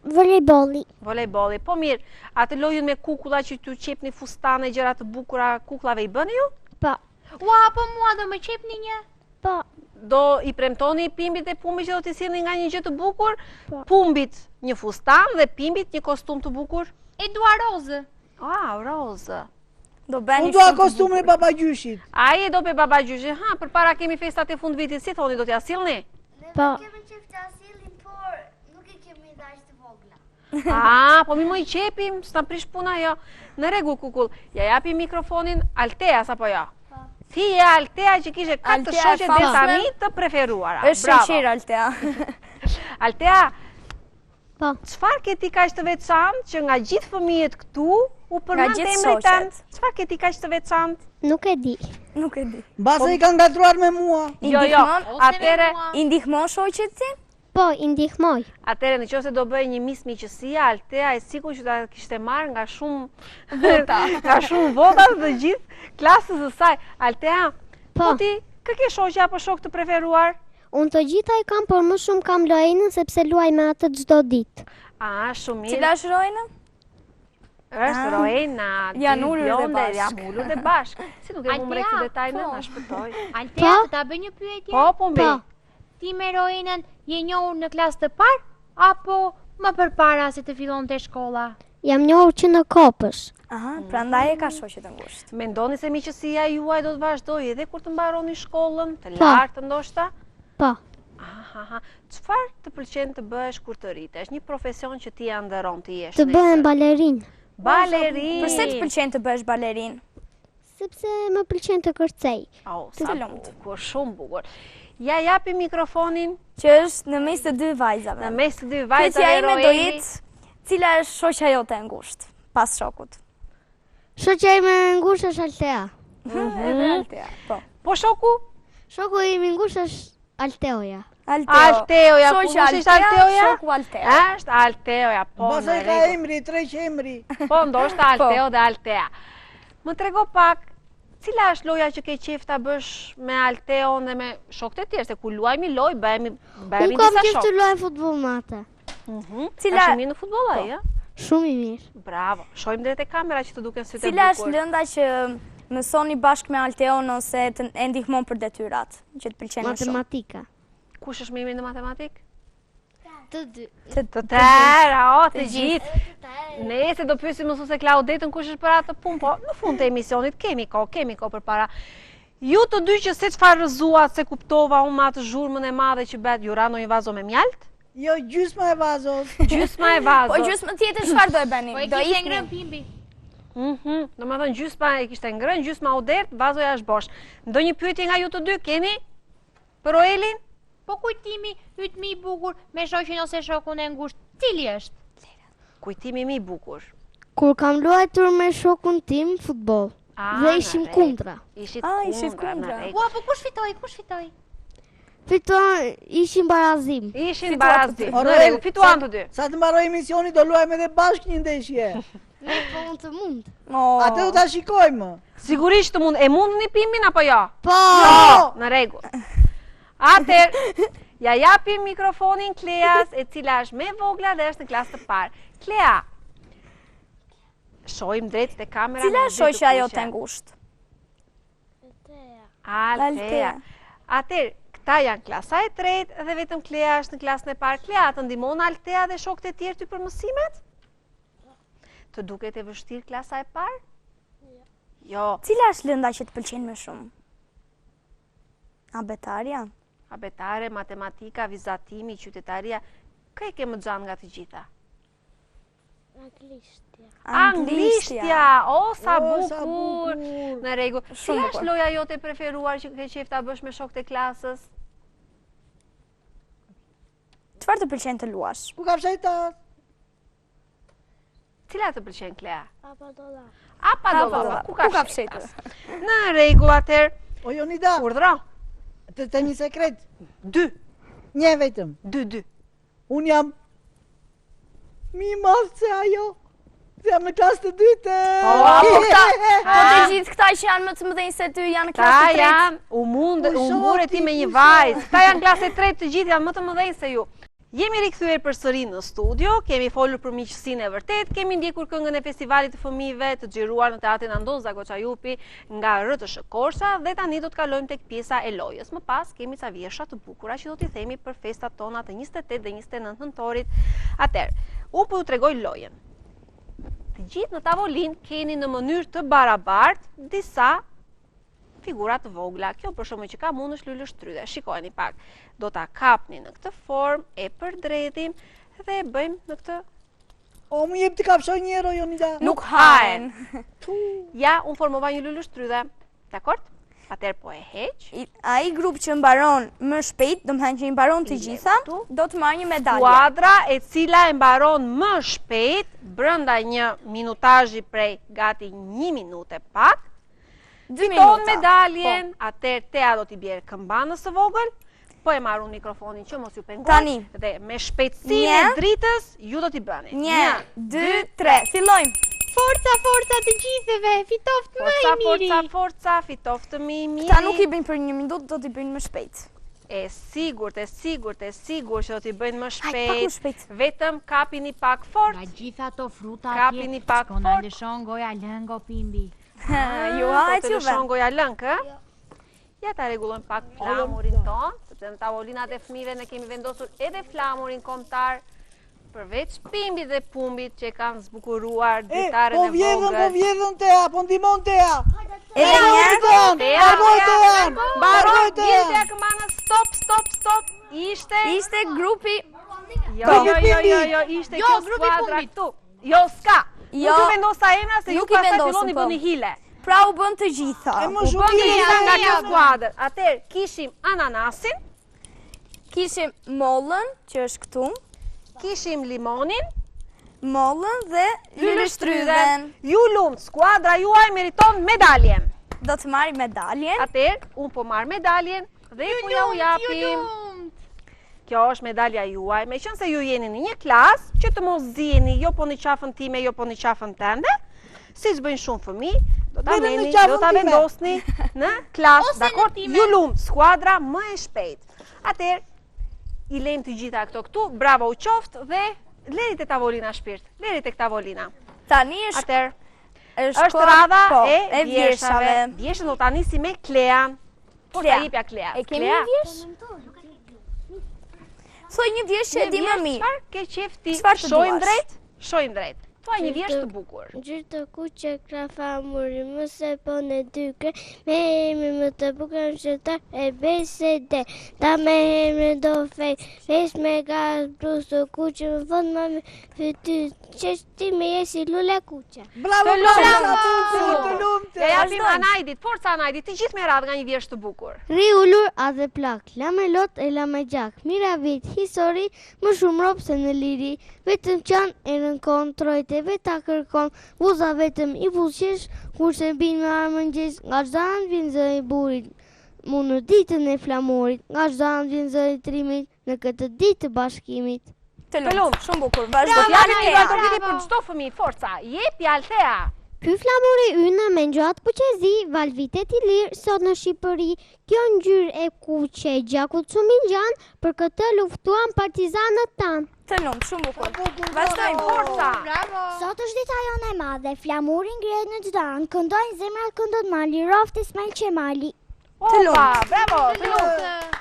[SPEAKER 3] Volejbolli.
[SPEAKER 4] Volejbolli. Po mirë, atë lojën me kukulla që t'ju qepni fustane, gjëra të bukura, kukullave i bëni ju?
[SPEAKER 3] Po.
[SPEAKER 2] Ua, po mua do më qepni një?
[SPEAKER 3] Po.
[SPEAKER 4] Do i premtoni Pimbit e Pumbit që do t'i sillni nga një gjë të bukur?
[SPEAKER 3] Po.
[SPEAKER 4] Pumbit një fustan dhe Pimbit një kostum të bukur?
[SPEAKER 2] E dua rozë.
[SPEAKER 4] Rozë.
[SPEAKER 5] Do bëni
[SPEAKER 1] Unë dua kostumin e babagjyshit.
[SPEAKER 4] Ai e do pe baba gjyshi. Përpara kemi festat e fund vitit, si thoni do t'ja sillni?
[SPEAKER 3] Po.
[SPEAKER 6] Kemi qef të asilin, por nuk i kemi dash të vogla.
[SPEAKER 4] Po mi më i qepim, s'na prish puna jo. Në rregull kukull, ja japi mikrofonin Alteas apo jo? Ti je Altea që kishe katër
[SPEAKER 5] Altea e
[SPEAKER 4] shoqe
[SPEAKER 5] famshme.
[SPEAKER 4] dhe tani të preferuara.
[SPEAKER 5] Është
[SPEAKER 4] Bravo.
[SPEAKER 5] sheqer Altea.
[SPEAKER 4] Altea,
[SPEAKER 3] Po.
[SPEAKER 4] çfarë ke ti kaq të veçantë që nga gjithë fëmijët këtu u përmend
[SPEAKER 5] gjithë
[SPEAKER 4] emri tënd?
[SPEAKER 5] shoqet.
[SPEAKER 4] Çfarë ke ti kaq të veçantë?
[SPEAKER 3] Nuk e di.
[SPEAKER 5] Nuk e di.
[SPEAKER 1] Mbase i kanë gatruar me mua.
[SPEAKER 5] I
[SPEAKER 4] Jo,
[SPEAKER 5] ndihmon?
[SPEAKER 2] Ose me
[SPEAKER 4] atëre
[SPEAKER 2] mua.
[SPEAKER 5] I ndihmon shoqet ti?
[SPEAKER 3] Po, i ndihmoj.
[SPEAKER 4] Atëre nëse do bëj një mis miqësia, Altea e sigurt që ta kishte marrë nga shumë vota, nga shumë vota të gjithë klasës së saj. Altea, po ti kë ke shoqja apo shok të preferuar?
[SPEAKER 3] Unë të gjitha i kam, por më shumë kam Lojnën sepse luaj me atë çdo ditë.
[SPEAKER 4] Shumë mirë.
[SPEAKER 5] Cila është Rojna?
[SPEAKER 4] Është Roena,
[SPEAKER 5] Janë ulur dhe
[SPEAKER 4] blonde,
[SPEAKER 5] bashkë.
[SPEAKER 4] janë ulur dhe bashkë. Si nuk e
[SPEAKER 2] Altea,
[SPEAKER 4] humre këtë detaj në
[SPEAKER 2] po.
[SPEAKER 4] na shpëtoj.
[SPEAKER 2] Altea, të ta bëj një pyetje?
[SPEAKER 4] Po, po mbi.
[SPEAKER 3] Po.
[SPEAKER 2] Ti me Roinën je njohur në klasë të parë apo më përpara se të fillonte shkolla?
[SPEAKER 3] Jam njohur që në Kopës.
[SPEAKER 5] Aha, prandaj e ka shoqet e ngushtë.
[SPEAKER 4] Mendoni se miqësia juaj do të vazhdojë edhe kur të mbaroni shkollën, të
[SPEAKER 3] Po.
[SPEAKER 4] lartë ndoshta?
[SPEAKER 3] Po,
[SPEAKER 4] Aha. Çfarë të pëlqen të bëhesh kur të rritesh? Një profesion që ti ja nderon të jesh.
[SPEAKER 3] të bëhem balerin.
[SPEAKER 4] Balerin.
[SPEAKER 5] Përse të pëlqen të bësh balerin?
[SPEAKER 3] Sepse më pëlqen të kërcej.
[SPEAKER 4] Sa bukur, shumë bukur. Ja japi mikrofonin
[SPEAKER 5] Që është në mes të dy vajzave.
[SPEAKER 4] në mes të dy
[SPEAKER 5] Pyetja
[SPEAKER 4] vajzave
[SPEAKER 5] ime do
[SPEAKER 4] Roeli.
[SPEAKER 5] jetë, cila është shoqja jote e ngushtë pas shokut?
[SPEAKER 3] Shoqja ime e ngushtë është Altea.
[SPEAKER 5] Edhe Altea. Po.
[SPEAKER 4] Po shoku?
[SPEAKER 3] Shoku im i ngushtë është Alteoja.
[SPEAKER 4] Alteoja, ku
[SPEAKER 5] Shoqja
[SPEAKER 4] është Alteoja?
[SPEAKER 5] shoku Altea.
[SPEAKER 4] Është Alteoja, po.
[SPEAKER 1] Pastaj
[SPEAKER 4] në
[SPEAKER 1] ka
[SPEAKER 4] rregull.
[SPEAKER 1] emri, treq emri.
[SPEAKER 4] Po, ndoshta Alteo dhe Altea. Më trego pak, cila është loja që ke qef ta bësh me Alteon dhe me shokët e tjerë, se ku luajmi loj, bëhemi
[SPEAKER 3] Unë kam
[SPEAKER 4] disa
[SPEAKER 3] qef të
[SPEAKER 4] shokë.
[SPEAKER 3] luaj futboll me atë.
[SPEAKER 5] Cila-
[SPEAKER 4] Është mirë në futboll ai, ja?
[SPEAKER 3] Shumë i mirë.
[SPEAKER 4] Bravo. Shojmë drejt e kamera që të duken sytë e
[SPEAKER 5] Cila është
[SPEAKER 4] bukur.
[SPEAKER 5] lënda që mësoni bashkë me Alteon ose të e ndihmon për detyrat që të pëlqen më shumë?
[SPEAKER 3] Matematika.
[SPEAKER 4] Kush është më i mirë në matematik?
[SPEAKER 3] Të dy.
[SPEAKER 4] Të tëra, të gjithë. Nëse do pyesim mësuese Klaudetën kush është për atë punë, po në fund të emisionit kemi kohë përpara. Ju të dy që se çfarë rëzuat, se kuptova unë me atë zhurmën e madhe që bëhet, ju ra ndonjë vazo me mjalt?
[SPEAKER 1] Jo, gjysma e vazos.
[SPEAKER 4] Gjysma e vazos.
[SPEAKER 5] Po gjysmë tjetër çfarë do e bëni?
[SPEAKER 2] Po e
[SPEAKER 5] Do
[SPEAKER 2] kishte
[SPEAKER 5] ikni?
[SPEAKER 2] ngrënë Pimbi.
[SPEAKER 4] Do më thënë gjysma e kishte ngrënë, gjysma u dert, vazoja është bosh. Ndonjë pyetje nga ju të dy keni? Për Roelin?
[SPEAKER 2] Po kujtimi yt mi i bukur me shoqen ose shokun e ngushtë, cili është?
[SPEAKER 4] Kujtimi më i bukur.
[SPEAKER 3] Kur kam luajtur me shokun tim futboll.
[SPEAKER 4] Ah,
[SPEAKER 3] Dhe
[SPEAKER 4] në
[SPEAKER 3] ishim
[SPEAKER 4] rregull.
[SPEAKER 3] kundra.
[SPEAKER 4] Ishit
[SPEAKER 5] ishit
[SPEAKER 4] kundra.
[SPEAKER 5] kundra.
[SPEAKER 4] në rregull.
[SPEAKER 2] Ua, po kush fitoi? Kush fitoi?
[SPEAKER 3] Ishim barazim.
[SPEAKER 4] Ishin
[SPEAKER 5] Fituan
[SPEAKER 4] barazim.
[SPEAKER 5] të dy.
[SPEAKER 4] Në rregull, fituan të dy.
[SPEAKER 1] Sa të mbaroj emisioni do luajmë edhe bashkë një ndeshje.
[SPEAKER 3] Po unë të mund.
[SPEAKER 1] Atë do ta shikojmë.
[SPEAKER 4] Sigurisht të mund. E mundni Pimbin apo jo?
[SPEAKER 3] Po!
[SPEAKER 4] Jo, në rregull. Atëherë, ja japim mikrofonin Kleas, e cila është me vogla dhe është në klasë të parë. Klea, shojmë drejt te kamera.
[SPEAKER 5] Cila
[SPEAKER 4] me
[SPEAKER 5] është
[SPEAKER 4] dy të
[SPEAKER 5] shoqja jote
[SPEAKER 4] kuqe.
[SPEAKER 5] e ngushtë?
[SPEAKER 4] Altea. Atëherë, këta janë klasa e tretë dhe vetëm Klea është në klasën e parë. Klea, të ndihmon Altea dhe shokët e tjerë ty për mësimet? Të duket e vështirë klasa e parë? Jo.
[SPEAKER 5] Cila është lënda që të pëlqen më shumë? Abetarja?
[SPEAKER 4] Abetare, matematika, vizatimi, qytetaria, kë e ke më gjanë nga të gjitha? Anglishtja, o sa
[SPEAKER 1] O, sa
[SPEAKER 4] bukur.
[SPEAKER 1] bukur.
[SPEAKER 4] Në rregull.
[SPEAKER 5] Shumë
[SPEAKER 4] Cila
[SPEAKER 5] bukur.
[SPEAKER 4] është loja jote e preferuar që ke qef ta bësh me shokët e klasës?
[SPEAKER 5] Çfarë të pëlqen të luash?
[SPEAKER 1] Ku ka fshehta?
[SPEAKER 4] Cila të pëlqen Klea?
[SPEAKER 3] Apadolla.
[SPEAKER 4] Apadolla. Ku ka
[SPEAKER 5] fshetur?
[SPEAKER 4] fshetur? Në rregull atëherë,
[SPEAKER 1] O Jonida,
[SPEAKER 4] urdhëro.
[SPEAKER 1] të një sekret.
[SPEAKER 4] 2,
[SPEAKER 1] Një vetëm.
[SPEAKER 4] 2.
[SPEAKER 1] Unë jam mi madh se ajo. Jam në klasë të dytë.
[SPEAKER 5] Po të gjithë këta që janë më të mëdhenj se ty janë në
[SPEAKER 4] Ta
[SPEAKER 5] klasë të tretë.
[SPEAKER 4] janë, u mure ti me një vajzë. Ta janë klasë e tretë, të gjithë janë më të mëdhenj se ju. Jemi rikthyer përsëri në studio, kemi folur për miqësinë e vërtet, kemi ndjekur këngën e festivalit të fëmijëve të xhiruar në teatrin Andoza Goçajupi nga RTS Korsha dhe tani do të kalojmë tek pjesa e lojës. Më pas kemi ca vjesha të bukura që do t'i themi për festat tona të 28 dhe 29 nëntorit. Atëherë, unë po ju tregoj lojën. Të gjithë në tavolinë keni në mënyrë të barabartë disa figura të vogla. Kjo për shembull që ka mund është luleshtrydhe. Shikojeni pak. Do ta kapni në këtë formë, e përdredhim dhe e bëjmë në këtë.
[SPEAKER 1] O, më jep të kapshoj një herë, Jonida.
[SPEAKER 5] Nuk hahen.
[SPEAKER 4] Ja, unë formova një luleshtrydhe. Dakor? Atëherë po e heq.
[SPEAKER 5] Ai grup që mbaron më shpejt, do të thënë që i mbaron të gjitha,
[SPEAKER 4] tu.
[SPEAKER 5] do të marrë një medalje.
[SPEAKER 4] Kuadra e cila e mbaron më shpejt brenda një minutazhi prej gati 1 minutë e pak.
[SPEAKER 5] 2
[SPEAKER 4] Fiton
[SPEAKER 5] minuta.
[SPEAKER 4] medaljen, atëherë Tea do t'i bjerë këmbanës së vogël, po e marrë unë mikrofonin që mos ju pengon.
[SPEAKER 5] Tani.
[SPEAKER 4] Dhe me shpejtësinë e
[SPEAKER 5] Një.
[SPEAKER 4] dritës, ju do t'i bëni.
[SPEAKER 5] 1, 2, 3, fillojmë.
[SPEAKER 2] Forca të gjithëve, fitoft më i miri.
[SPEAKER 4] Forca, fitoft më i miri.
[SPEAKER 5] Ta nuk i bëjnë për 1 minutë, do t'i bëjnë më shpejt.
[SPEAKER 4] E sigurt që do t'i bëjnë më
[SPEAKER 5] Aj, pak më shpejt.
[SPEAKER 4] Vetëm kapini pak fort.
[SPEAKER 2] Nga gjitha ato fruta
[SPEAKER 4] Kapini
[SPEAKER 2] atje,
[SPEAKER 4] pak
[SPEAKER 2] s'ko na
[SPEAKER 4] fort.
[SPEAKER 2] lëshon goja lëngo Pimbi.
[SPEAKER 5] Ju
[SPEAKER 4] Po
[SPEAKER 5] hajt
[SPEAKER 4] të
[SPEAKER 5] juve.
[SPEAKER 4] lëshon goja lëngë, ë? Ja ta rregullojmë pak flamurin ton, sepse në tavolinat e fëmijëve ne kemi vendosur edhe flamurin kombëtar Përveç Pimbit dhe Pumbit që kanë zbukuruar
[SPEAKER 1] Po
[SPEAKER 4] ditaren e
[SPEAKER 1] vjedhën, po
[SPEAKER 4] vogël.
[SPEAKER 1] vjedhën Tea, po ndihmon Tea.
[SPEAKER 5] Edhe njerë,
[SPEAKER 1] Largoj Tean.
[SPEAKER 4] Baro,
[SPEAKER 1] Largoj Tean.
[SPEAKER 4] vjen Tea Këmana, stop.
[SPEAKER 5] ishte grupi...
[SPEAKER 4] Jo, ishte
[SPEAKER 2] Jo,
[SPEAKER 4] kjo
[SPEAKER 2] grupi
[SPEAKER 4] skuadra
[SPEAKER 2] Pumbit.
[SPEAKER 4] këtu. Jo, s'ka.
[SPEAKER 5] Jo,
[SPEAKER 4] Nuk ju vendosa emra se ju
[SPEAKER 5] nuk i
[SPEAKER 4] pastaj
[SPEAKER 5] vendosëm,
[SPEAKER 4] filloni
[SPEAKER 5] po.
[SPEAKER 4] bëni hile.
[SPEAKER 5] Pra u bën të gjitha.
[SPEAKER 1] E më
[SPEAKER 4] U
[SPEAKER 1] shumë
[SPEAKER 4] bën të gjitha nga kjo
[SPEAKER 1] hile.
[SPEAKER 4] skuadër. Atëherë kishim ananasin,
[SPEAKER 5] Kishim mollën, që është këtu,
[SPEAKER 4] kishim limonin,
[SPEAKER 5] mollën dhe luleshtrydhen.
[SPEAKER 4] Ju lumt, skuadra juaj meriton medaljen.
[SPEAKER 5] Do të marri medaljen.
[SPEAKER 4] Atëherë, unë po marr medaljen dhe po ja u japim. Kjo është medalja juaj, me qënë se ju jeni në një klasë, që të mos zjeni, jo po një qafën time, jo po një qafën tende, si që bëjnë shumë fëmi, do ta
[SPEAKER 1] Veni në
[SPEAKER 4] meni,
[SPEAKER 1] qafën
[SPEAKER 4] do ta
[SPEAKER 1] time.
[SPEAKER 4] vendosni në klasë,
[SPEAKER 2] Ose në
[SPEAKER 4] dakor?
[SPEAKER 2] time.
[SPEAKER 4] Ju lumë, skuadra më e shpejt. Atëherë, i lejmë të gjitha këto këtu, bravo u qoftë dhe lerit e tavolina shpirt, lerit e tavolina.
[SPEAKER 5] Tani është
[SPEAKER 4] Atëherë,
[SPEAKER 5] është
[SPEAKER 4] është radha
[SPEAKER 5] po,
[SPEAKER 4] e vjeshave. Vjeshën do ta nisi me Klean. Po ta
[SPEAKER 5] Klea.
[SPEAKER 4] jepja Klea.
[SPEAKER 5] E kemi
[SPEAKER 4] Klea.
[SPEAKER 5] një vjesh? Thoj një vjesh që e di më mirë.
[SPEAKER 4] Çfarë ke qef ti?
[SPEAKER 5] Çfarë të
[SPEAKER 4] Shojmë
[SPEAKER 5] duash?
[SPEAKER 4] drejt? Shojmë drejt. Thuaj një vjesh të bukur.
[SPEAKER 3] Gjyrë të kuqe krafa muri, më se po në dyke, me emri më të bukur shqiptar e besede, ta me emri do fej, vesh me gaz brus të kuqe, më fond më me fyty, që ti me jesi lule kuqe.
[SPEAKER 1] Bravo,
[SPEAKER 4] Të lumt.
[SPEAKER 1] bravo, të lumt.
[SPEAKER 4] Ja japim Anajdit, forca Anajdit, të gjithë me radhë nga një vjesh të bukur.
[SPEAKER 3] Ri ullur a dhe plak, la me lot e la me gjak, mira vit, histori, më shumë ropë se në liri, vetëm qanë e rënkon, trojte veta kërkon, buza vetëm i buzqesh, kur se bin me armëngjes, nga çdan vin zë i burit, mu në ditën e flamurit, nga çdan vin zë i trimit, në këtë ditë të bashkimit.
[SPEAKER 5] Të
[SPEAKER 4] lumt.
[SPEAKER 5] lumt, shumë bukur. Vazhdo
[SPEAKER 4] Do
[SPEAKER 5] fjalë
[SPEAKER 4] t'japim një
[SPEAKER 5] Thea.
[SPEAKER 4] vazhdimtari për çdo fëmijë, forca. Jep Althea.
[SPEAKER 3] Ky flamuri ynë me ngjatë kuqezi, valvitet i lirë, sot në Shqipëri, kjo ngjyrë e kuqe, gjakut shumë ngjan, për këtë luftuan partizanët tanë.
[SPEAKER 5] Të lumt, shumë bukur. Vazhdojmë.
[SPEAKER 4] Forca.
[SPEAKER 2] Bravo.
[SPEAKER 3] Sot është dita jone e madhe, flamuri ngrihet në çdo anë, këndojnë zemrat këndon mali, roft Ismail Qemali.
[SPEAKER 4] Opa, bravo, të lumt.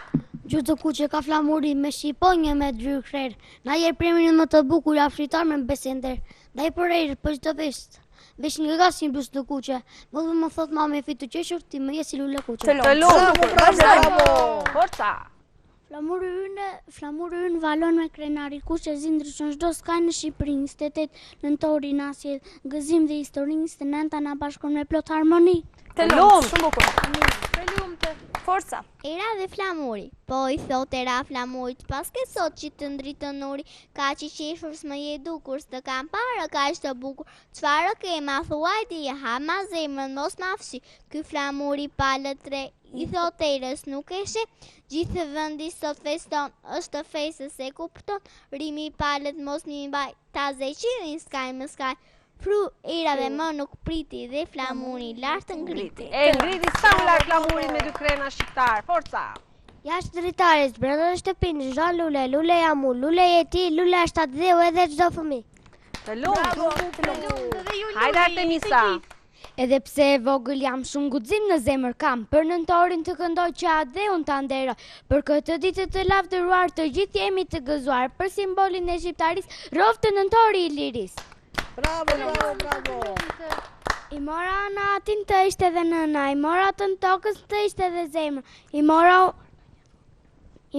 [SPEAKER 3] Gjurë të kuqe ka flamuri me shqiponje me dryr krerë, na jep premin më të bukur afritar me besender, da i përrejrë për çdo festë. Vesh një gasin blus të kuqe, më dhe më thot mame fitu qeshur, ti më jesi lule kuqe.
[SPEAKER 5] Të
[SPEAKER 4] Të
[SPEAKER 5] lumt.
[SPEAKER 4] lumt.
[SPEAKER 5] Vazhdojmë.
[SPEAKER 4] Forca.
[SPEAKER 3] Flamuri ynë valon me krenari kuqe zindryshon çdo skaj në Shqipëri, 28 nëntori na sjell gëzim dhe histori, 29 na bashkon me plot harmoni.
[SPEAKER 5] Të
[SPEAKER 4] Të
[SPEAKER 5] lumt,
[SPEAKER 4] lumt.
[SPEAKER 5] shumë bukur.
[SPEAKER 2] Të lumtë.
[SPEAKER 5] Forca.
[SPEAKER 3] Era dhe flamuri, po i thot era flamurit, pas ke sot që të ndritën nori, ka që qeshur s'më je dukur, s'të kam parë, ka ishte bukur, qfarë ke ma thuaj ti, ha ma zemrën, mos ma fshi, ky flamuri palët tre, i thot erës nuk eshe, gjithë vëndi sot feston, është fesë se kupton, rimi palët mos një mbaj, ta zeqirin skaj më skaj, pru era dhe më nuk priti dhe flamuri lartë ngriti.
[SPEAKER 4] E ngriti sa më lart flamurin me dy krena shqiptar. Forca.
[SPEAKER 3] Jashtë dritares, brenda në shtëpinë, zha lule, lule jam u, lule je ti, lule është atë dheu edhe çdo fëmijë.
[SPEAKER 4] Të lumt.
[SPEAKER 2] Të lumtë dhe ju
[SPEAKER 4] Hajde Artemisa.
[SPEAKER 3] Edhe pse e vogël jam shumë guxim në zemër kam, për nëntorin të këndoj që atë dheun ta nderoj, për këtë ditë të lavdëruar të gjithë jemi të gëzuar, për simbolin e shqiptaris, rroft të nëntori i liris.
[SPEAKER 1] Bravo, bravo, bravo.
[SPEAKER 3] I mora në atin të ishte dhe nëna, i mora të në tokës të ishte dhe zemër, i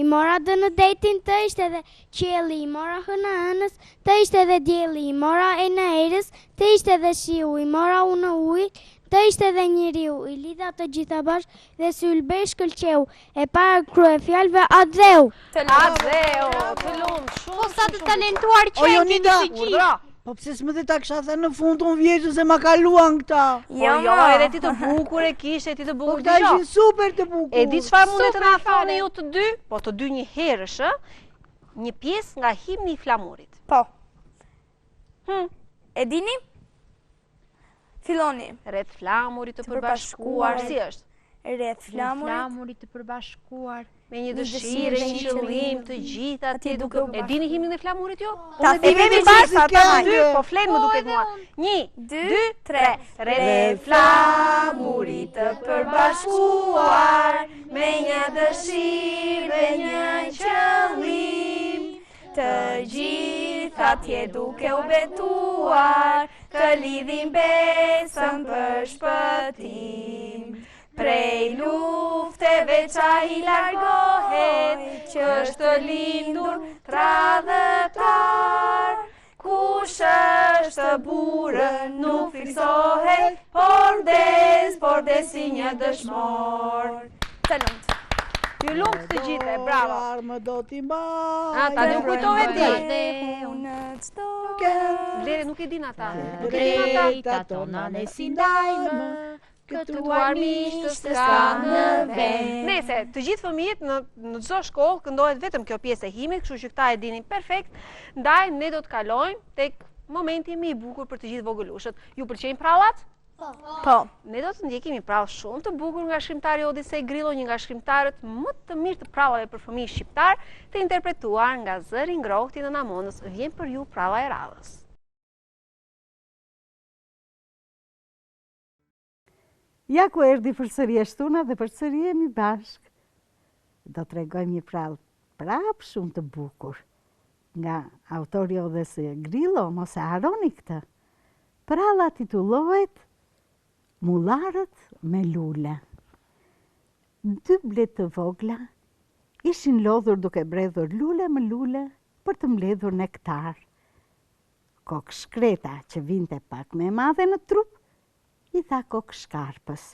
[SPEAKER 3] mora dhe në detin të ishte dhe qeli, i mora hëna hënës të ishte dhe djeli, i mora e në erës të ishte dhe shiu, i mora u në ujë të ishte dhe njeriu, i lidha të gjitha bashk dhe si ulbesh këlqeu, e para krye fjalëve adheu.
[SPEAKER 5] Të lumt.
[SPEAKER 4] Adheu, të lumt.
[SPEAKER 2] Po sa të talentuar që
[SPEAKER 1] O,
[SPEAKER 2] e
[SPEAKER 1] Jonida,
[SPEAKER 2] keni të gjithë.
[SPEAKER 4] Urdhro.
[SPEAKER 1] Po pse s'më dhe ta kisha thënë në fund unë vjeçë se ma kaluan këta.
[SPEAKER 4] Jo, edhe ti të bukur e kishe, ti të
[SPEAKER 1] Po
[SPEAKER 4] bukur
[SPEAKER 1] këta
[SPEAKER 4] dëgjoj.
[SPEAKER 1] ishin super të bukur.
[SPEAKER 4] E di çfarë mundet të na
[SPEAKER 2] Super fare.
[SPEAKER 4] thoni ju të dy? Po të dy një herësh, një pjesë nga himni i flamurit.
[SPEAKER 5] Po.
[SPEAKER 4] Hm.
[SPEAKER 5] E dini? Filloni.
[SPEAKER 4] Rreth flamurit të përbashkuar, si është?
[SPEAKER 5] Rreth flamurit.
[SPEAKER 2] Flamurit të përbashkuar.
[SPEAKER 4] Me një dëshirë, një qëllim, të gjithë atje duke. E dini himnin e flamurit jo?
[SPEAKER 5] Ta
[SPEAKER 4] E kemi
[SPEAKER 5] themi
[SPEAKER 4] bashkë
[SPEAKER 5] bashkë
[SPEAKER 4] ata
[SPEAKER 5] ata
[SPEAKER 4] dy, po flenë më duket mua. 1, 2, 3. Rreth flamurit të përbashkuar, me një dëshirë dhe një qëllim, të gjithë
[SPEAKER 5] atje duke u betuar, të lidhim besën për shpëtim. Prej lufteve qa i largohet, që është lindur tradhëtar. Kush është burë nuk friksohet, por desi një dëshmor. Të lumt.
[SPEAKER 4] Ju lumt të gjithë, bravo.
[SPEAKER 1] Armë do t'i mbaj.
[SPEAKER 4] Ta nuk kujtove ti.
[SPEAKER 1] Ke
[SPEAKER 4] Vleri nuk i din ata.
[SPEAKER 2] Drejta tona ne si ndajmë, këtu armiqtë s'ka në vend.
[SPEAKER 4] Nese, të gjithë fëmijët në çdo shkollë këndohet vetëm kjo pjesë e himit, kështu që këta e dinin perfekt. Ndaj ne do të kalojmë tek momenti më i bukur për të gjithë vogëlushët. Ju pëlqejnë prallat?
[SPEAKER 5] Po.
[SPEAKER 4] Ne do të ndjekim një prallë shumë të bukur nga shkrimtari Odisej Grillo, një nga shkrimtarët më të mirë të prallave për fëmijë shqiptar, të interpretuar nga Zëri Ngrohti në Namonës. Vjen për ju pralla e radhës.
[SPEAKER 7] Ja ku erdi përsëri e shtuna dhe përsëri jemi bashk. Do të regojmë një prallë prapë shumë të bukur. Nga autori Odisej Grillo, mos e harroni këtë. Pralla titullohet Mullarët me lule. 2 blet të vogla ishin lodhur duke bredhur lule me lule për të mbledhur nektar. Kokë shkreta që vinte pak me madhe në trup, i tha kokë shkarpës: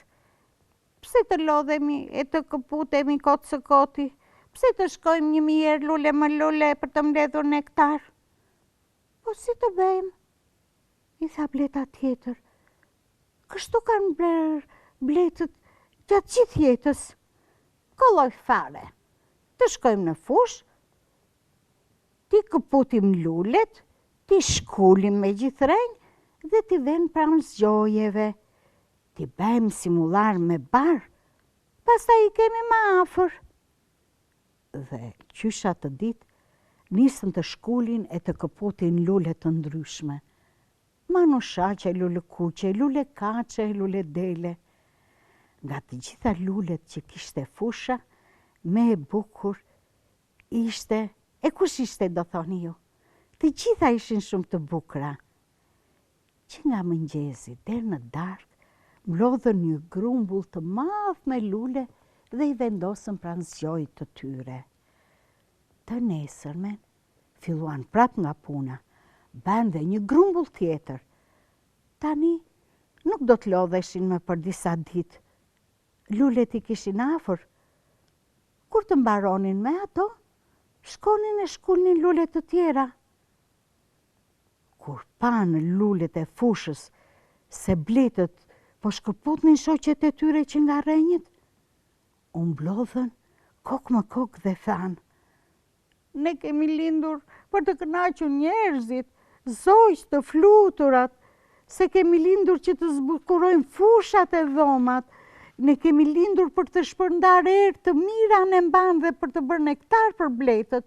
[SPEAKER 7] pse të lodhemi e të këputemi kotë së koti? Pse të shkojmë 1000 herë lule më lule për të mbledhur nektar? Po si të bëjmë? I tha bleta tjetër: kështu kanë bletët gjatë gjithë jetës. Kolloj fare, të shkojmë në fush, ti këputim lulet, ti shkullim me gjithrenjë dhe ti ven pranë zgjojeve. Ti bëjmë si mullar me bar, pastaj i kemi më afër. Dhe qysha të ditë nisën të shkullin e të këputin lule të ndryshme. Manushaqe, lule kuqe, lule kaçe, lule dele. Nga të gjitha lulet që kishte fusha, me e bukur ishte, e kush ishte do thoni ju? Të gjitha ishin shumë të bukura. Që nga mëngjesi deri në darkë, mlodhën një grumbull të madh me lule dhe i vendosën pranë zgjojit të tyre. Të nesërmen filluan prap nga puna. Ban dhe një grumbull tjetër. Tani nuk do të lodheshin më për disa ditë. Lulet i kishin afër. Kur të mbaronin me ato, shkonin e shkullnin lulet të tjera. Kur panë lulet e fushës se bletët po shkëputnin shoqet e tyre që nga rrenjët, u mblodhën kokë më kokë dhe thanë: ne kemi lindur për të kënaqur njerëzit, zogj të fluturat, se kemi lindur që të zbukurojmë fushat e dhomat, ne kemi lindur për të shpërndar erë të mira në mban dhe për të bërë nektar për bletët,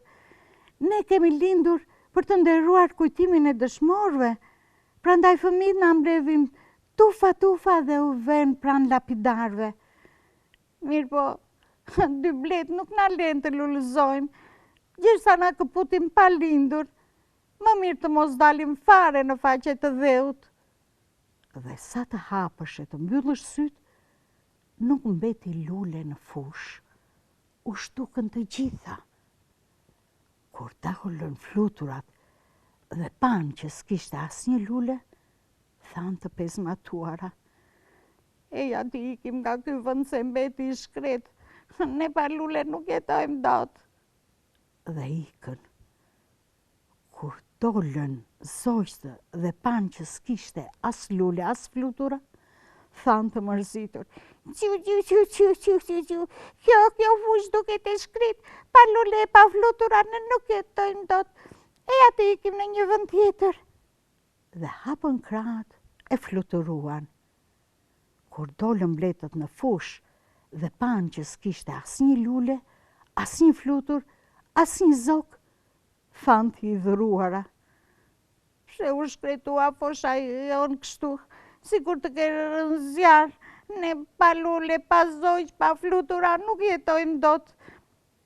[SPEAKER 7] ne kemi lindur për të nderuar kujtimin e dëshmorëve, prandaj fëmijët na mbledhin tufa dhe u vënë pranë lapidarëve. Mirë po, 2 bletë nuk na lën të lulëzojmë, gjithsa na këputim pa lindur, më mirë të mos dalim fare në faqe të dheut. Dhe sa të hapësh e të mbyllësh syt, nuk mbeti lule në fush, u shtukën të gjitha. Kur dahullën fluturat dhe panë që s'kishte asnjë lule, thanë të pezmatuara: eja ti ikim nga ky vend se mbeti i shkret, ne pa lule nuk jetojmë dot. Dhe ikën. Kur dolën zogjtë dhe panë që s'kishte as lule as flutura, thanë të mërzitur: kjo fush duket e shkret, pa lule pa flutura ne nuk jetojmë dot, eja të ikim në një vend tjetër. Dhe hapën krahët e fluturuan. Kur dolën bletët në fush dhe panë që s'kishte asnjë lule, asnjë flutur, asnjë zog, thanë të i dhuruara: pse u shkretua fosha jonë kështu, sikur të kërë rënë zjarë, ne pa lule, pa zogj, pa flutura nuk jetojmë dot,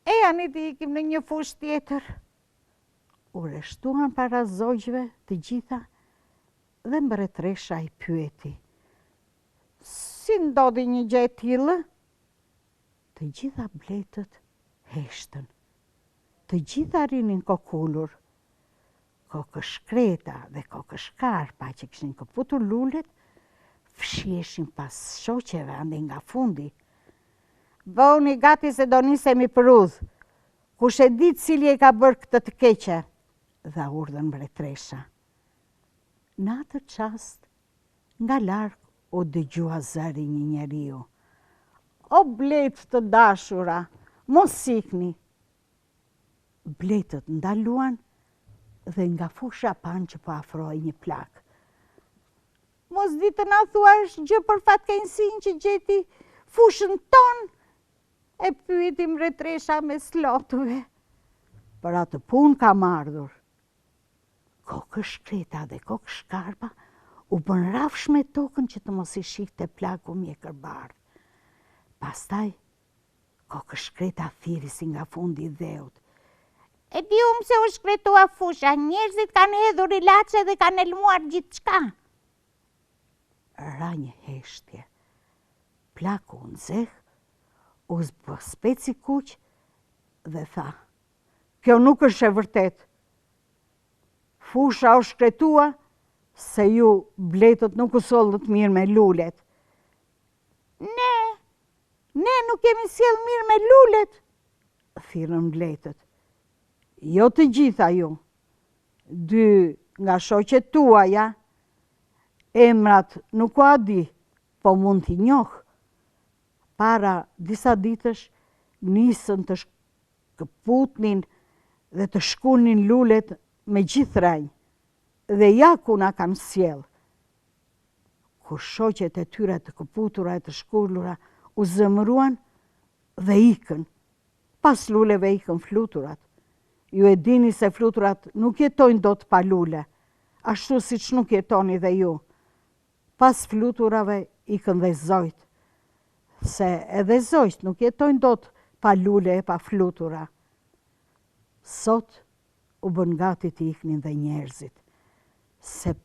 [SPEAKER 7] eja ne të ikim në një fush tjetër. u reshtuan para zogjve të gjitha dhe mbretresha i pyeti. Si ndodhi një gjë e tillë? Të gjitha bletët heshtën. Të gjitha rinin kokullur. Kokëshkreta dhe kokëshkarpa që kishin këputur lulet, fshieshin pas shoqeve ande nga fundi. Bëuni gati se do nisemi për udhë. Kush e di cili e ka bërë këtë të keqe, dha urdhën mbretresha. Në atë çast, nga larg u dëgjua zëri një njeriu. O bletë të dashura, mos ikni. Bletët ndaluan dhe nga fusha pan që po afroi një plak. Mos di të na thuash gjë për fatkeqësinë që gjeti fushën tonë? E pyeti mbretresha me slotuve. Për atë punë kam ardhur. Kokëshkreta dhe kokëshkarpa u bën rafsh me tokën që të mos i shihte plaku mjekërbardh. Pastaj, kokëshkreta thiri si nga fundi i dheut. E dium se u shkretua fusha, njerëzit kanë hedhur ilaçe dhe kanë elmuar gjithçka. Ra një heshtje. Plaku u nxeh, u zbë speci kuq dhe tha, kjo nuk është e vërtet. Fusha u shkretua se ju bletët nuk u sollët mirë me lulet. Ne nuk kemi sjell mirë me lulet, thirrën bletët. Jo të gjitha ju. 2 nga shoqet tuaja, emrat nuk a di, po mund t'i njoh. Para disa ditësh nisën të shkëputnin dhe të shkunin lulet me gjithë rrenj, dhe ja ku na kanë sjell. Kur shoqet e tyre të këputura e të shkullura u zëmëruan dhe ikën. Pas luleve ikën fluturat. Ju e dini se fluturat nuk jetojnë dot pa lule, ashtu siç nuk jetoni dhe ju. Pas fluturave ikën dhe zojt, se edhe zojt nuk jetojnë dot pa lule e pa flutura. Sot u bën gati të iknin dhe njerëzit, se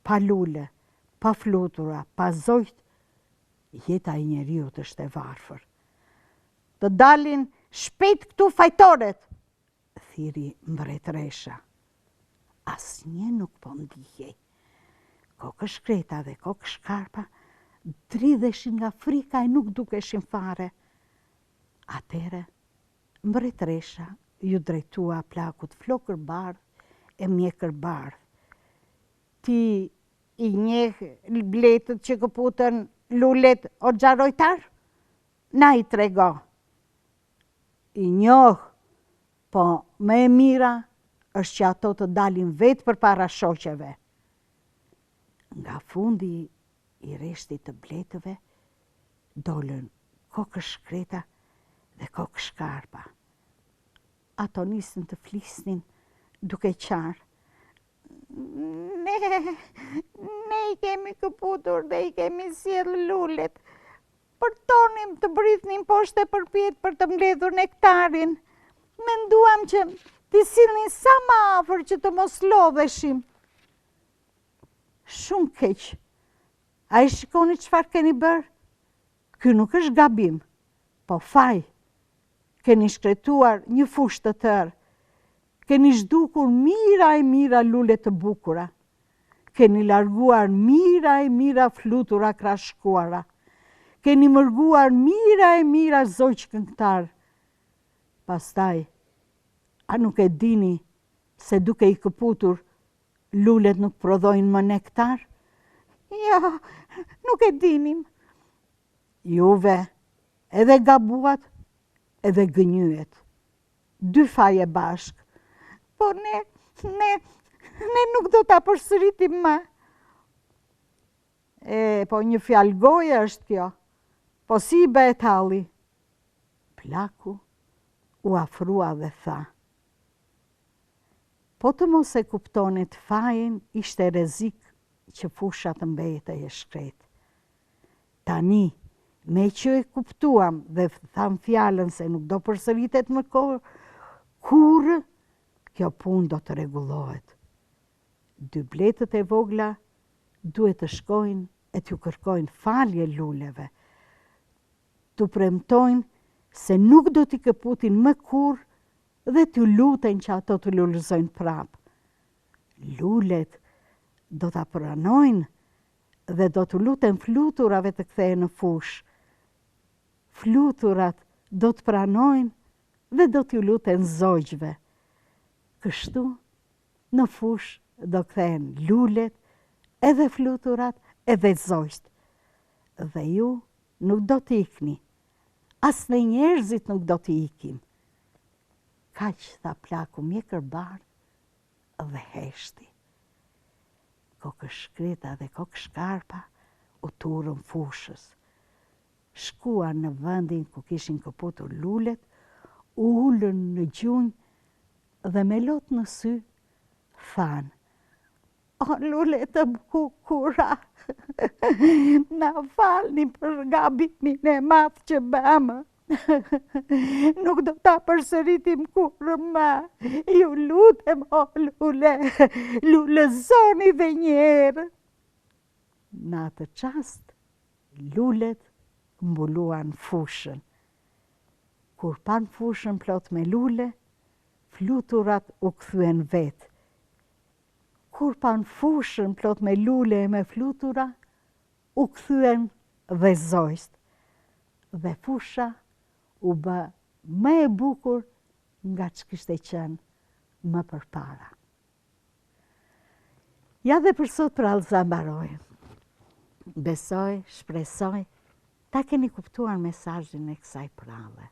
[SPEAKER 7] pa lule, pa flutura, pa zojt, jeta e njeriut është e varfër. Të dalin shpejt këtu fajtoret, thiri mbretresha. Asnjë nuk po ndihej. Kokëshkreta dhe kokëshkarpa dridheshin nga frika e nuk dukeshin fare. Atere, mbretresha ju drejtua plakut flokërbardh e mjekërbardh. Ti i njeh bletët që këputën lulet o xharojtar? Na i trego. I njoh, po më e mira është që ato të dalin vetë përpara shoqeve. Nga fundi i rreshtit të bletëve dolën kokëshkreta dhe kokëshkarpa. Ato nisën të flisnin duke qarë. Ne i kemi këputur dhe i kemi sjell lulet. Përtonim të brithnin poshtë e përpjet për të mbledhur nektarin. Menduam që t'i sillnin sa më afër që të mos lodheshim. Shumë keq. A i shikoni çfarë keni bërë? Ky nuk është gabim, po faj. Keni shkretuar një fushë të tërë. Keni zhdukur mira e mira lule të bukura. Keni larguar mira e mira flutura krashkuara. Keni mërguar mira e mira zogj këngëtar. Pastaj, a nuk e dini se duke i këputur, lulet nuk prodhojnë më nektar? Ja, nuk e dinim. Juve, edhe gabuat, edhe gënyet. 2 faje bashk. Po ne nuk do ta përsëritim më. Po një fjalë goje është kjo. Po si i bëhet halli? Plaku u afrua dhe tha. Po të mos e kuptonit fajin, ishte rrezik që fusha të mbetej e shkret. Tani, me që e kuptuam dhe tham fjalën se nuk do përsëritet më kurrë, kjo punë do të rregullohet. Dy bletët e vogla duhet të shkojnë e t'ju kërkojnë falje luleve. T'u premtojnë se nuk do t'i këputin më kurrë dhe t'ju luten që ato të lullëzojnë prapë. Lulet do t'a pranojnë dhe do t'u luten fluturave të kthehen në fushë. Fluturat do të pranojnë dhe do t'ju luten zogjve. Kështu, në fushë do kthehen lulet, edhe fluturat, edhe zogjt. Dhe ju nuk do t'ikni. As dhe njerëzit nuk do t'ikim. Kaq tha plaku mjekër bardh dhe heshti. Kokë shkreta dhe kokë shkarpa u turën fushës. Shkuan në vendin ku kishin këputur lulet, u ullën në gjunjë dhe me lot në sy, thanë: "O lulet të bukura, na falni për gabimin e madh që bëmë. Nuk do ta përsëritim kurrë më. Ju lutem, o lule, lulëzoni dhe një herë." Në atë çast, lulet mbuluan fushën. Kur pan fushën plot me lule, fluturat u kthyen vetë. Kur pan fushën plot me lule e me flutura, u kthyen dhe zogjt. Dhe fusha u bë më e bukur nga që kishte qenë më përpara. Ja dhe për sot prallëza mbaroj. Besoj, shpresoj, ta keni kuptuar mesazhin e kësaj pralle.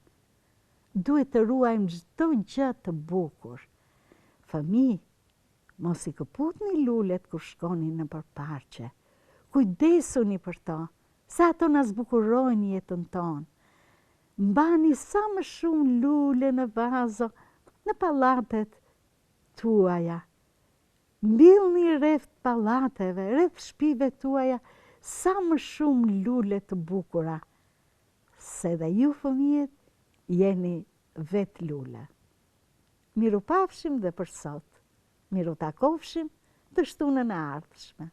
[SPEAKER 7] Duhet të ruajmë çdo gjë të bukur. Fëmijë, mos I këputni lulet kur shkoni në përparqe. Kujdesuni për to, se ato na zbukurojnë jetën tonë. Mbani sa më shumë lule në vazo, në pallatet tuaja. Mbillni rreth pallateve, rreth shtëpive tuaja, sa më shumë lule të bukura, se dhe ju fëmijët jeni vetë lule. Miru pafshim dhe për sot. Miru takofshim të shtunën e ardhshme.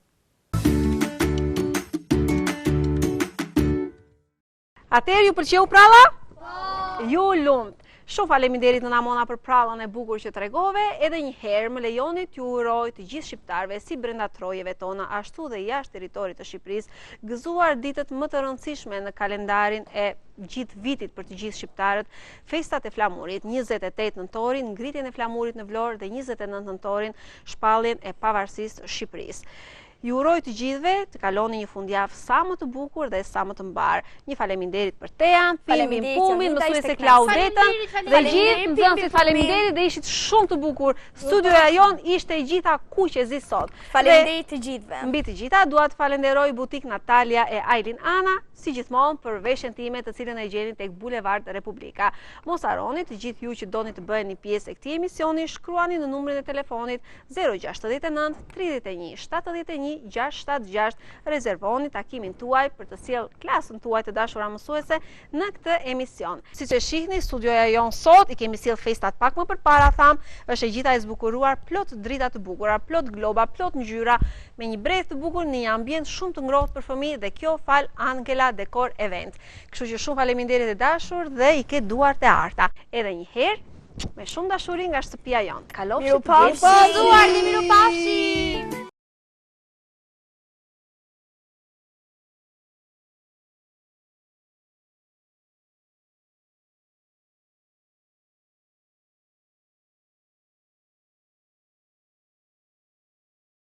[SPEAKER 4] Atëherë ju pëlqeu pralla? Po! Ju lumt. Shumë faleminderit Nëna Mona për prallën e bukur që tregove. Edhe një herë më lejoni t'ju uroj të gjithë shqiptarëve si brenda trojeve tona, ashtu dhe jashtë territorit të Shqipërisë, gëzuar ditët më të rëndësishme në kalendarin e gjithë vitit për të gjithë shqiptarët, festat e flamurit, 28 nëntorin, ngritjen e flamurit në Vlorë dhe 29 nëntorin, shpalljen e pavarësisë së Shqipërisë. Ju uroj të gjithëve të kaloni një fundjavë sa më të bukur dhe sa më të mbar. Një faleminderit për Tean, Pimbin, Pumin, mësuese Klaudetën dhe gjithë nxënësit faleminderit dhe ishit shumë të bukur. Studioja jon ishte e gjitha kuqezi sot.
[SPEAKER 5] Faleminderit të gjithëve.
[SPEAKER 4] Mbi të gjitha dua të falenderoj butik Natalia e Ailin Ana, si gjithmonë për veshjen time të cilën e gjeni tek Bulevard Republika. Mos harroni të gjithë ju që doni të bëheni pjesë e këtij emisioni, shkruani në numrin e telefonit 069 31 71 676, rezervoni takimin tuaj për të sjellë klasën tuaj të dashura mësuese në këtë emision. Siç e shihni, studioja jon sot I kemi sjell festat pak më përpara, tham, është e gjitha e zbukuruar, plot drita të bukura, plot globa, plot ngjyra, me një brez të bukur në një ambient shumë të ngrohtë për fëmijë dhe kjo fal Angela Decor Event. Kështu që shumë faleminderit e dashur dhe I ke duart e arta. Edhe një herë me shumë dashuri nga shtëpia jon. Kalofshi të gjithë.
[SPEAKER 2] Miru pafshi.